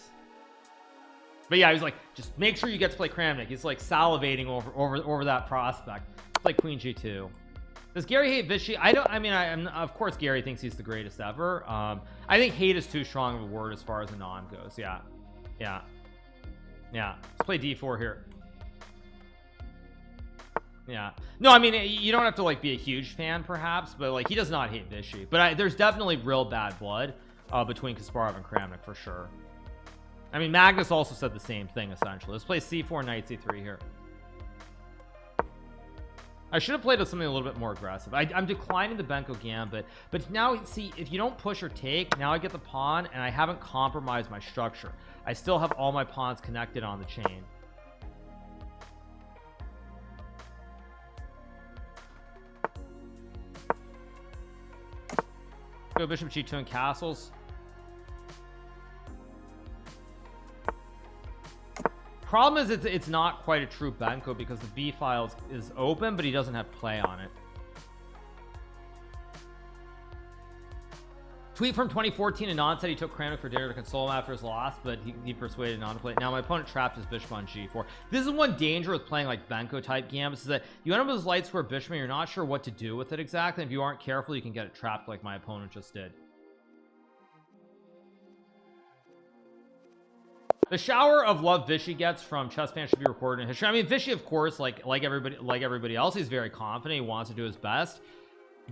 But yeah, he's like, just make sure you get to play Kramnik. He's like salivating over that prospect. It's like Queen G2. Does Gary hate Vichy? Of course Gary thinks he's the greatest ever. I think hate is too strong of a word as far as a non goes. Yeah. Let's play D4 here. Yeah. No, I mean, you don't have to like be a huge fan perhaps, but like he does not hate Vichy. But there's definitely real bad blood between Kasparov and Kramnik for sure. I mean, Magnus also said the same thing essentially. Let's play c4, knight c3 here. I should have played with something a little bit more aggressive. I'm declining the Benko gambit, but now see, if you don't push or take, now I get the pawn and I haven't compromised my structure. I still have all my pawns connected on the chain. Go bishop g2 and castles. Problem is it's not quite a true Benko because the B file is open, but he doesn't have play on it. Tweet from 2014, Anand said he took Kramnik for dinner to console him after his loss, but he persuaded Anand to play. Now my opponent trapped his bishop on g4. This is one danger with playing like Benko type gambits, is that you end up with his light square bishop and you're not sure what to do with it exactly. If you aren't careful, you can get it trapped like my opponent just did. The shower of love Vishy gets from chess fans should be recorded in history. I mean, Vishy, of course, like everybody else, he's very confident. He wants to do his best.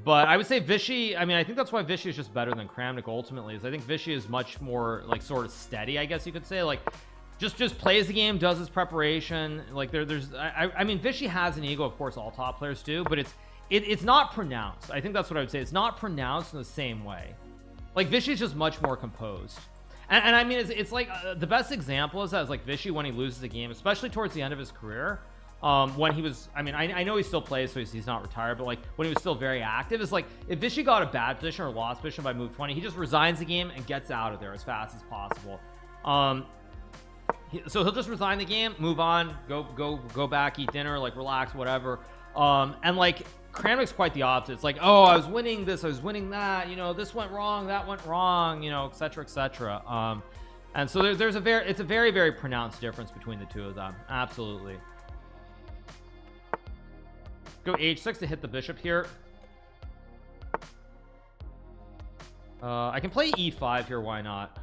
But I would say Vishy, I mean, I think that's why Vishy is just better than Kramnik ultimately. Is I think Vishy is much more like sort of steady, I guess you could say. Like just plays the game, does his preparation. Like I mean, Vishy has an ego, of course, all top players do, but it's not pronounced. I think that's what I would say. It's not pronounced in the same way. Like Vishy is just much more composed. And I mean, it's like the best example is that is like Vishy when he loses a game, especially towards the end of his career, when he was, I mean, I know he still plays, so he's not retired, but like when he was still very active, it's like if Vishy got a bad position or lost position by move 20, he just resigns the game and gets out of there as fast as possible. So he'll just resign the game, move on, go back, eat dinner, like relax, whatever. And like Kramnik's quite the opposite. It's like, oh, I was winning this, I was winning that, you know, this went wrong, that went wrong, you know, etc, etc. And so it's a very, very pronounced difference between the two of them. Absolutely. Go h6 to hit the bishop here. I can play e5 here, why not?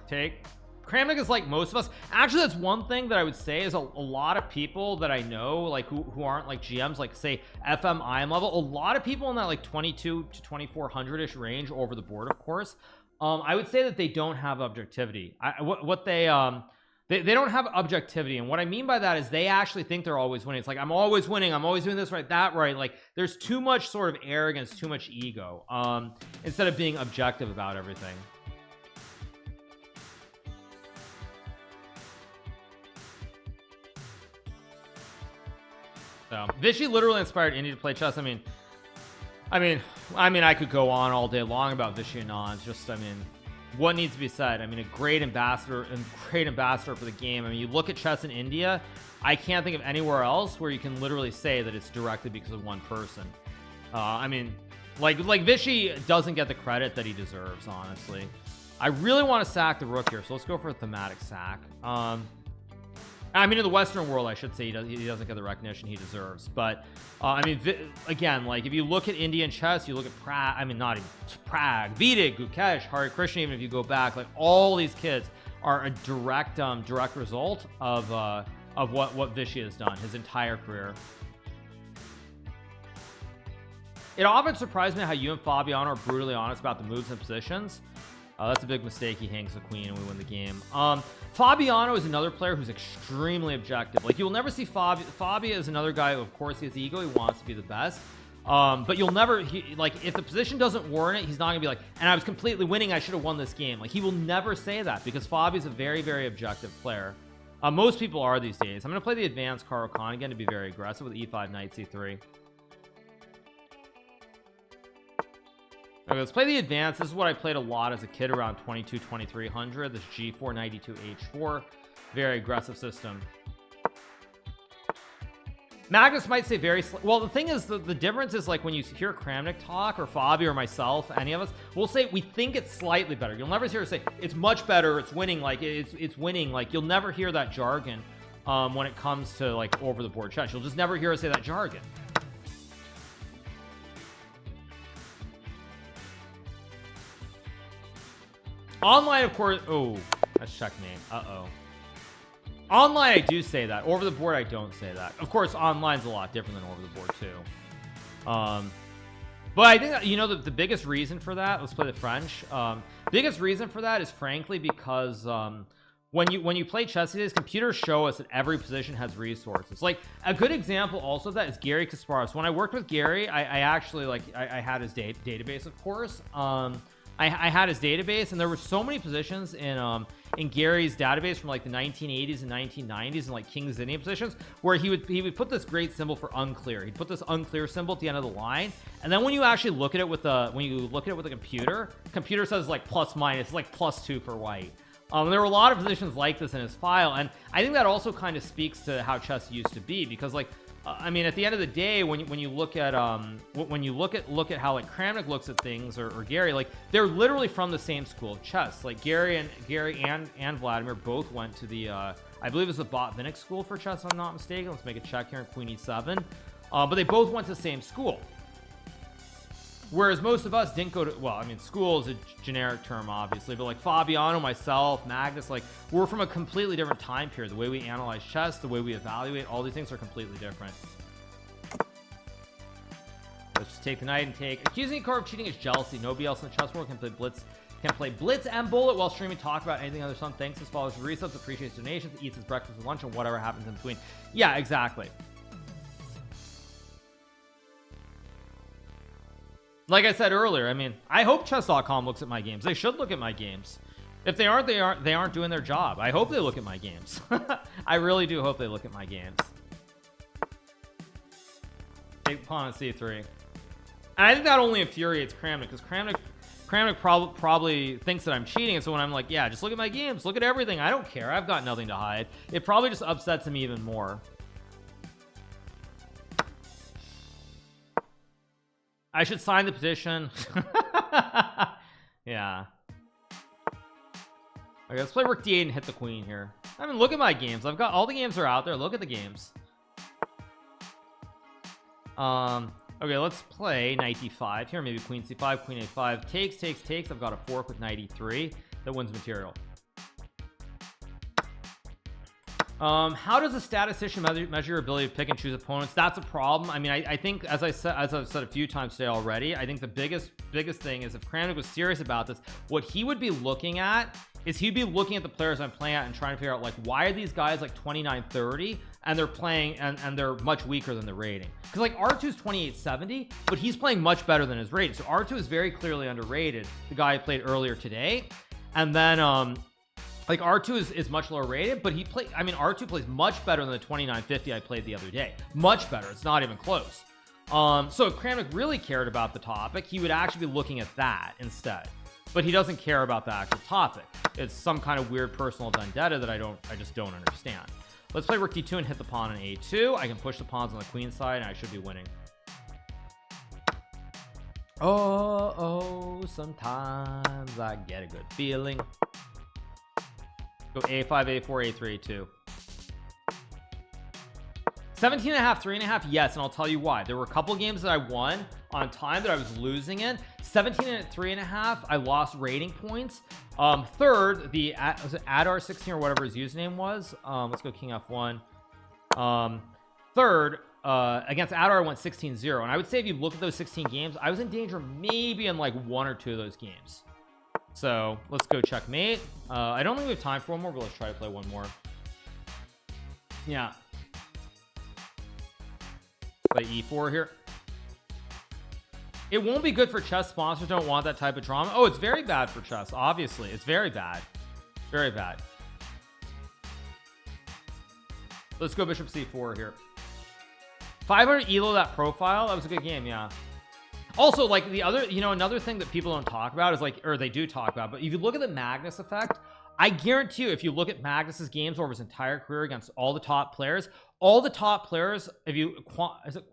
Take. Kramnik is like most of us. Actually, that's one thing that I would say is a lot of people that I know, like who aren't like GMs, like say FMIM level, a lot of people in that like 22 to 2400 ish range over the board, of course. I would say that they don't have objectivity. They don't have objectivity, and what I mean by that is they actually think they're always winning. It's like, I'm always winning, I'm always doing this right, that right. Like there's too much sort of arrogance, too much ego, instead of being objective about everything. So Vishy literally inspired Indy to play chess. I mean, I could go on all day long about Vishy and Anand. Just, I mean, what needs to be said? I mean, a great ambassador for the game. I mean, you look at chess in India, I can't think of anywhere else where you can literally say that it's directly because of one person. I mean, like Vishy doesn't get the credit that he deserves, honestly. I really want to sack the rook here, so let's go for a thematic sack. I mean, in the Western world, I should say, he doesn't get the recognition he deserves. But I mean, again, like if you look at Indian chess, you look at Prague, I mean, not even Prague, Vidic, Gukesh, Hari Krishna, even if you go back, like all these kids are a direct result of what Vishy has done his entire career. It often surprised me how you and Fabiano are brutally honest about the moves and positions. That's a big mistake. He hangs the queen and we win the game. Fabiano is another player who's extremely objective. Like you'll never see Fabi is another guy who, of course, he has ego, he wants to be the best, but you'll never like if the position doesn't warrant it, he's not gonna be like, and I was completely winning, I should have won this game. Like he will never say that because Fabi's a very, very objective player. Most people are these days. I'm gonna play the advanced Caro Khan again to be very aggressive with e5 knight c3. Okay, let's play the advanced. This is what I played a lot as a kid around 2300. This g4 92 h4, very aggressive system. Magnus might say very well. The thing is, the difference is like when you hear Kramnik talk or Fabi or myself, any of us, we'll say we think it's slightly better. You'll never hear us say it's much better, it's winning, like it's winning. Like you'll never hear that jargon when it comes to like over the board chess. You'll just never hear us say that jargon. Online, of course. Oh, that's checkmate. Online, I do say that. Over the board, I don't say that. Of course, online's a lot different than over the board too. But I think that, you know, the biggest reason for that, let's play the French. Biggest reason for that is frankly because when you play chess these days, computers show us that every position has resources. Like a good example also of that is Gary Kasparov. So when I worked with Gary, I actually I had his database, of course. I had his database, and there were so many positions in Gary's database from like the 1980s and 1990s and like King's Indian positions where he would put this great symbol for unclear. He'd put this unclear symbol at the end of the line, and then when you actually look at it with the computer says like plus minus, like +2 for white. There were a lot of positions like this in his file, and I think that also kind of speaks to how chess used to be, because like I mean, at the end of the day, when you look at how like Kramnik looks at things or Gary, like they're literally from the same school of chess. Like Gary and Vladimir both went to the I believe it's the Botvinnik school for chess, if I'm not mistaken. Let's make a check here in Queen E7. But they both went to the same school. Whereas most of us didn't go to, well, I mean, school is a generic term, obviously, but like Fabiano, myself, Magnus, like we're from a completely different time period. The way we analyze chess, the way we evaluate, all these things are completely different. Let's just take the knight and take. Accusing Hikaru of cheating is jealousy. Nobody else in the chess world can play blitz and bullet while streaming, talk about anything other son. Thanks as follows, resubs, appreciates donations, eats his breakfast and lunch, and whatever happens in between. Yeah, exactly. Like I said earlier, I mean, I hope chess.com looks at my games. They should look at my games. If they aren't, they aren't doing their job. I hope they look at my games. I really do hope they look at my games. Take pawn on c3. And I think that only infuriates Kramnik, because Kramnik probably thinks that I'm cheating, and so when I'm like, yeah, just look at my games, look at everything, I don't care, I've got nothing to hide, it probably just upsets him even more. I should sign the petition. Yeah. Okay, let's play rook d8 and hit the queen here. I mean, look at my games. I've got all the games are out there. Look at the games. Okay, let's play knight d5 here. Maybe queen c5, queen a5. Takes. I've got a fork with knight e3 that wins material. How does a statistician measure your ability to pick and choose opponents? That's a problem. I mean, I think, as I've said a few times today already, I think the biggest thing is if Kramnik was serious about this, what he would be looking at is he'd be looking at the players I'm playing at and trying to figure out, like, why are these guys like 29-30 and they're playing and they're much weaker than the rating? Because like R2's 28-70, but he's playing much better than his rating. So R2 is very clearly underrated, the guy I played earlier today. And then like R2 is much lower rated, but I mean, R2 plays much better than the 29-50 I played the other day. Much better. It's not even close. So if Kramnik really cared about the topic, he would actually be looking at that instead. But he doesn't care about the actual topic. It's some kind of weird personal vendetta that I just don't understand. Let's play rook d2 and hit the pawn on a2. I can push the pawns on the queen side and I should be winning. Oh, sometimes I get a good feeling. Go a5, a4, a3, a2. 17 and a half, 3.5. Yes, and I'll tell you why. There were a couple games that I won on time that I was losing in. 17 and 3.5, I lost rating points. Third, was it Adar 16 or whatever his username was? Let's go king f1. Third, against Adar I went 16-0, and I would say if you look at those 16 games, I was in danger maybe in like one or two of those games. So let's go checkmate. I don't think we have time for one more, but let's try to play one more. Yeah. Play e4 here. It won't be good for chess. Sponsors don't want that type of drama. Oh, it's very bad for chess. Obviously, it's very bad. Very bad. Let's go bishop c4 here. 500 elo that profile. That was a good game. Yeah. Also, like the other, another thing that people don't talk about is like, or they do talk about, but if you look at the Magnus effect, I guarantee you, if you look at Magnus's games over his entire career against all the top players, if you, is it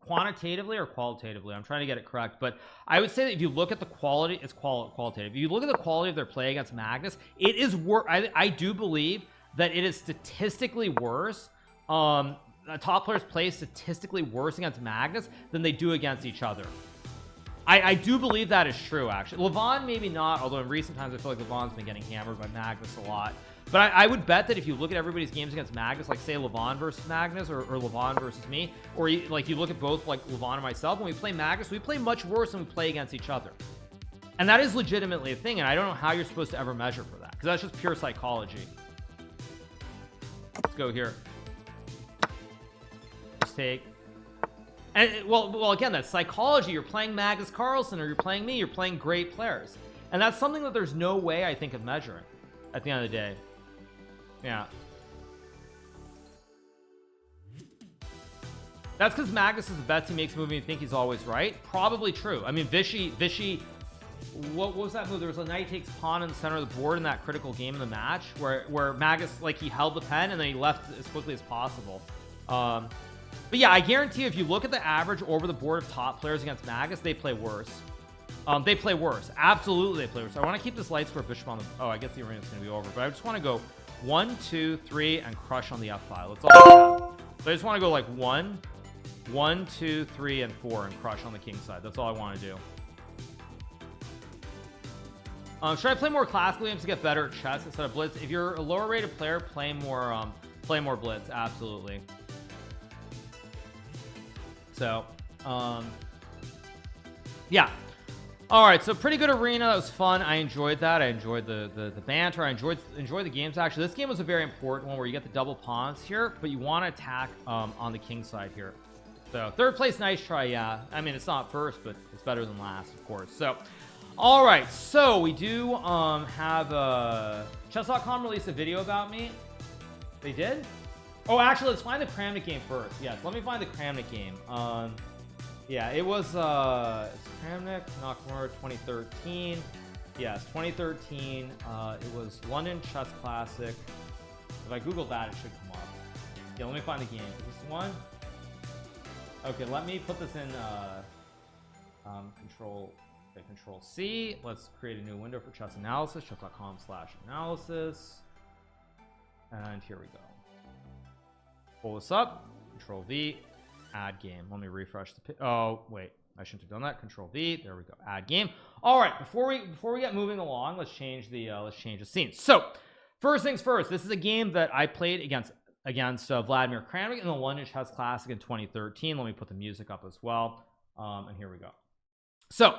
quantitatively or qualitatively? I'm trying to get it correct, but I would say that if you look at the quality, it's qualitative. If you look at the quality of their play against Magnus, it is worse. I do believe that it is statistically worse. Top players play statistically worse against Magnus than they do against each other. I do believe that is true, actually. Levon maybe not, although in recent times I feel like Levon's been getting hammered by Magnus a lot. But I would bet that if you look at everybody's games against Magnus, like say Levon versus Magnus or Levon versus me, or like you look at both like Levon and myself, when we play Magnus, we play much worse than we play against each other. And that is legitimately a thing, and I don't know how you're supposed to ever measure for that, because that's just pure psychology. Let's go here. Just take. And well, again, that's psychology. You're playing Magnus Carlsen or you're playing me. You're playing great players, and that's something that there's no way I think of measuring at the end of the day. Yeah, that's because Magnus is the best he makes a move and you think he's always right. Probably true. I mean, Vishy. What was that move? There was a knight takes pawn in the center of the board in that critical game in the match where Magnus, like, he held the pen and then he left as quickly as possible. But yeah, I guarantee you, if you look at the average over the board of top players against Magnus, they play worse. They play worse. Absolutely, they play worse. I want to keep this light square bishop on the. Oh, I guess the arena's going to be over. But I just want to go 1, 2, 3, and crush on the F file. That's all I have. So I just want to go like 1, 2, 3, and 4, and crush on the king side. That's all I want to do. Should I play more classical games to get better at chess instead of blitz? If you're a lower rated player, play more blitz. Absolutely. So yeah. All right, so pretty good arena. That was fun. I enjoyed that. I enjoyed the banter. I enjoyed the games. Actually, this game was a very important one where you get the double pawns here, but you want to attack on the king side here. So third place, nice try. Yeah, I mean, it's not first, but it's better than last, of course. So all right, so we do have chess.com released a video about me. They did? Oh, actually, let's find the Kramnik game first. Yes, let me find the Kramnik game. Yeah, it was Kramnik, Nakamura 2013. Yes, 2013. It was London Chess Classic. If I Google that, it should come up. Yeah, let me find the game. Is this one? Okay, let me put this in Control C. Let's create a new window for chess analysis. Chess.com/analysis. And here we go. Pull this up. Control V. Add game. Let me refresh the oh wait, I shouldn't have done that. Control V. There we go. Add game. All right, before we get moving along, let's change the scene. So first things first, this is a game that I played against Vladimir Kramnik in the London Chess Classic in 2013. Let me put the music up as well. And here we go. So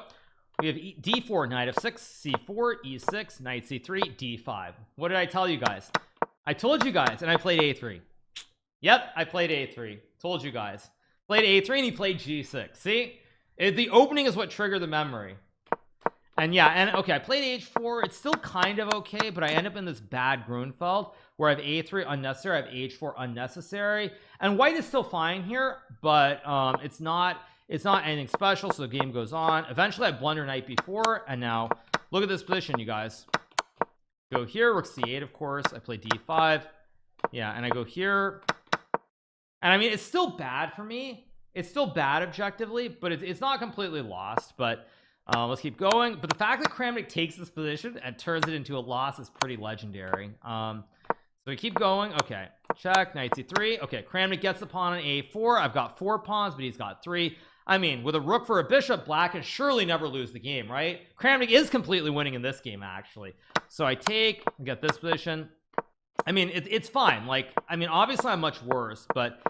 we have d4, knight f6, c4, e6, knight c3, d5. What did I tell you guys? I told you guys, and I played a3. Yep, I played a3. Told you guys. Played a3 and he played g6. See, the opening is what triggered the memory. And yeah, and okay, I played h4. It's still kind of okay, but I end up in this bad Grunfeld where I have a3 unnecessary, I have h4 unnecessary, and white is still fine here, but it's not anything special. So the game goes on. Eventually I blunder knight b4, and now look at this position, you guys. Go here, rook c8, of course. I play d5. Yeah, and I go here. And I mean, it's still bad for me. It's still bad objectively, but it's not completely lost. But let's keep going. But the fact that Kramnik takes this position and turns it into a loss is pretty legendary. So we keep going. Okay, check, knight c3. Okay, Kramnik gets the pawn on a4. I've got 4 pawns, but he's got 3. I mean, with a rook for a bishop, black can surely never lose the game, right? Kramnik is completely winning in this game, actually. So I take and get this position. I mean, it's fine. Like, I mean, obviously I'm much worse, but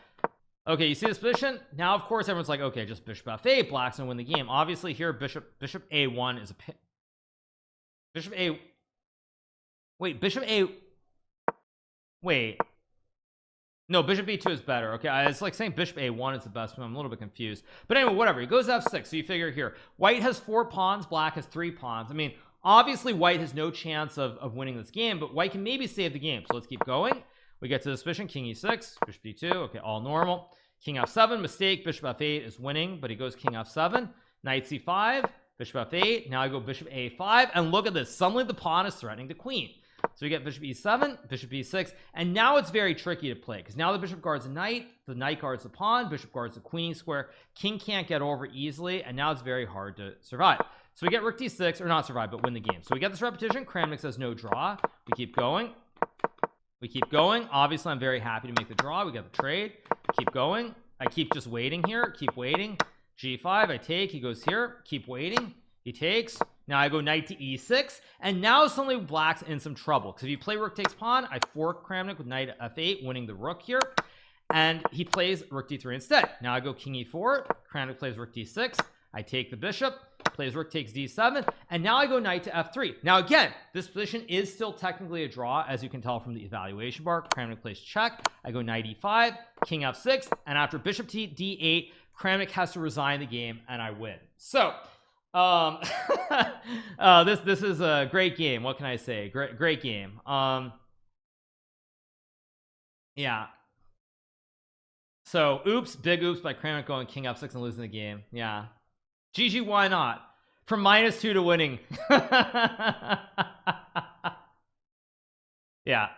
okay, you see this position? Now, of course, everyone's like, okay, just bishop f8, black's gonna win the game. Obviously here, bishop a1 is a wait, no, bishop b2 is better. Okay, it's like saying bishop a1 is the best one. I'm a little bit confused, but anyway, whatever. He goes f6, so you figure here, white has 4 pawns, black has 3 pawns. I mean, obviously white has no chance of winning this game, but white can maybe save the game. So let's keep going. We get to this position, king e6, bishop d2. Okay, all normal. King f7, mistake. Bishop f8 is winning, but he goes king f7, knight c5, bishop f8. Now I go bishop a5, and look at this. Suddenly the pawn is threatening the queen. So we get bishop e7, bishop e6, and now it's very tricky to play because now the bishop guards the knight guards the pawn, bishop guards the queen square, king can't get over easily, and now it's very hard to survive. So we get rook d6, or not survive, but win the game. So we get this repetition. Kramnik says no draw. We keep going. We keep going. Obviously, I'm very happy to make the draw. We get the trade. Keep going. I keep just waiting here. Keep waiting. g5. I take. He goes here. Keep waiting. He takes. Now I go knight to e6, and now suddenly black's in some trouble because if you play rook takes pawn, I fork Kramnik with knight f8, winning the rook here, and he plays rook d3 instead. Now I go king e4. Kramnik plays rook d6. I take the bishop, plays rook takes d7, and now I go knight to f3. Now again, this position is still technically a draw, as you can tell from the evaluation bar. Kramnik plays check. I go knight e5, king f6, and after bishop to d8, Kramnik has to resign the game, and I win. So this is a great game. What can I say? Great game. Yeah. So oops, big oops by Kramnik going king f6 and losing the game. Yeah. GG, why not? From -2 to winning. Yeah.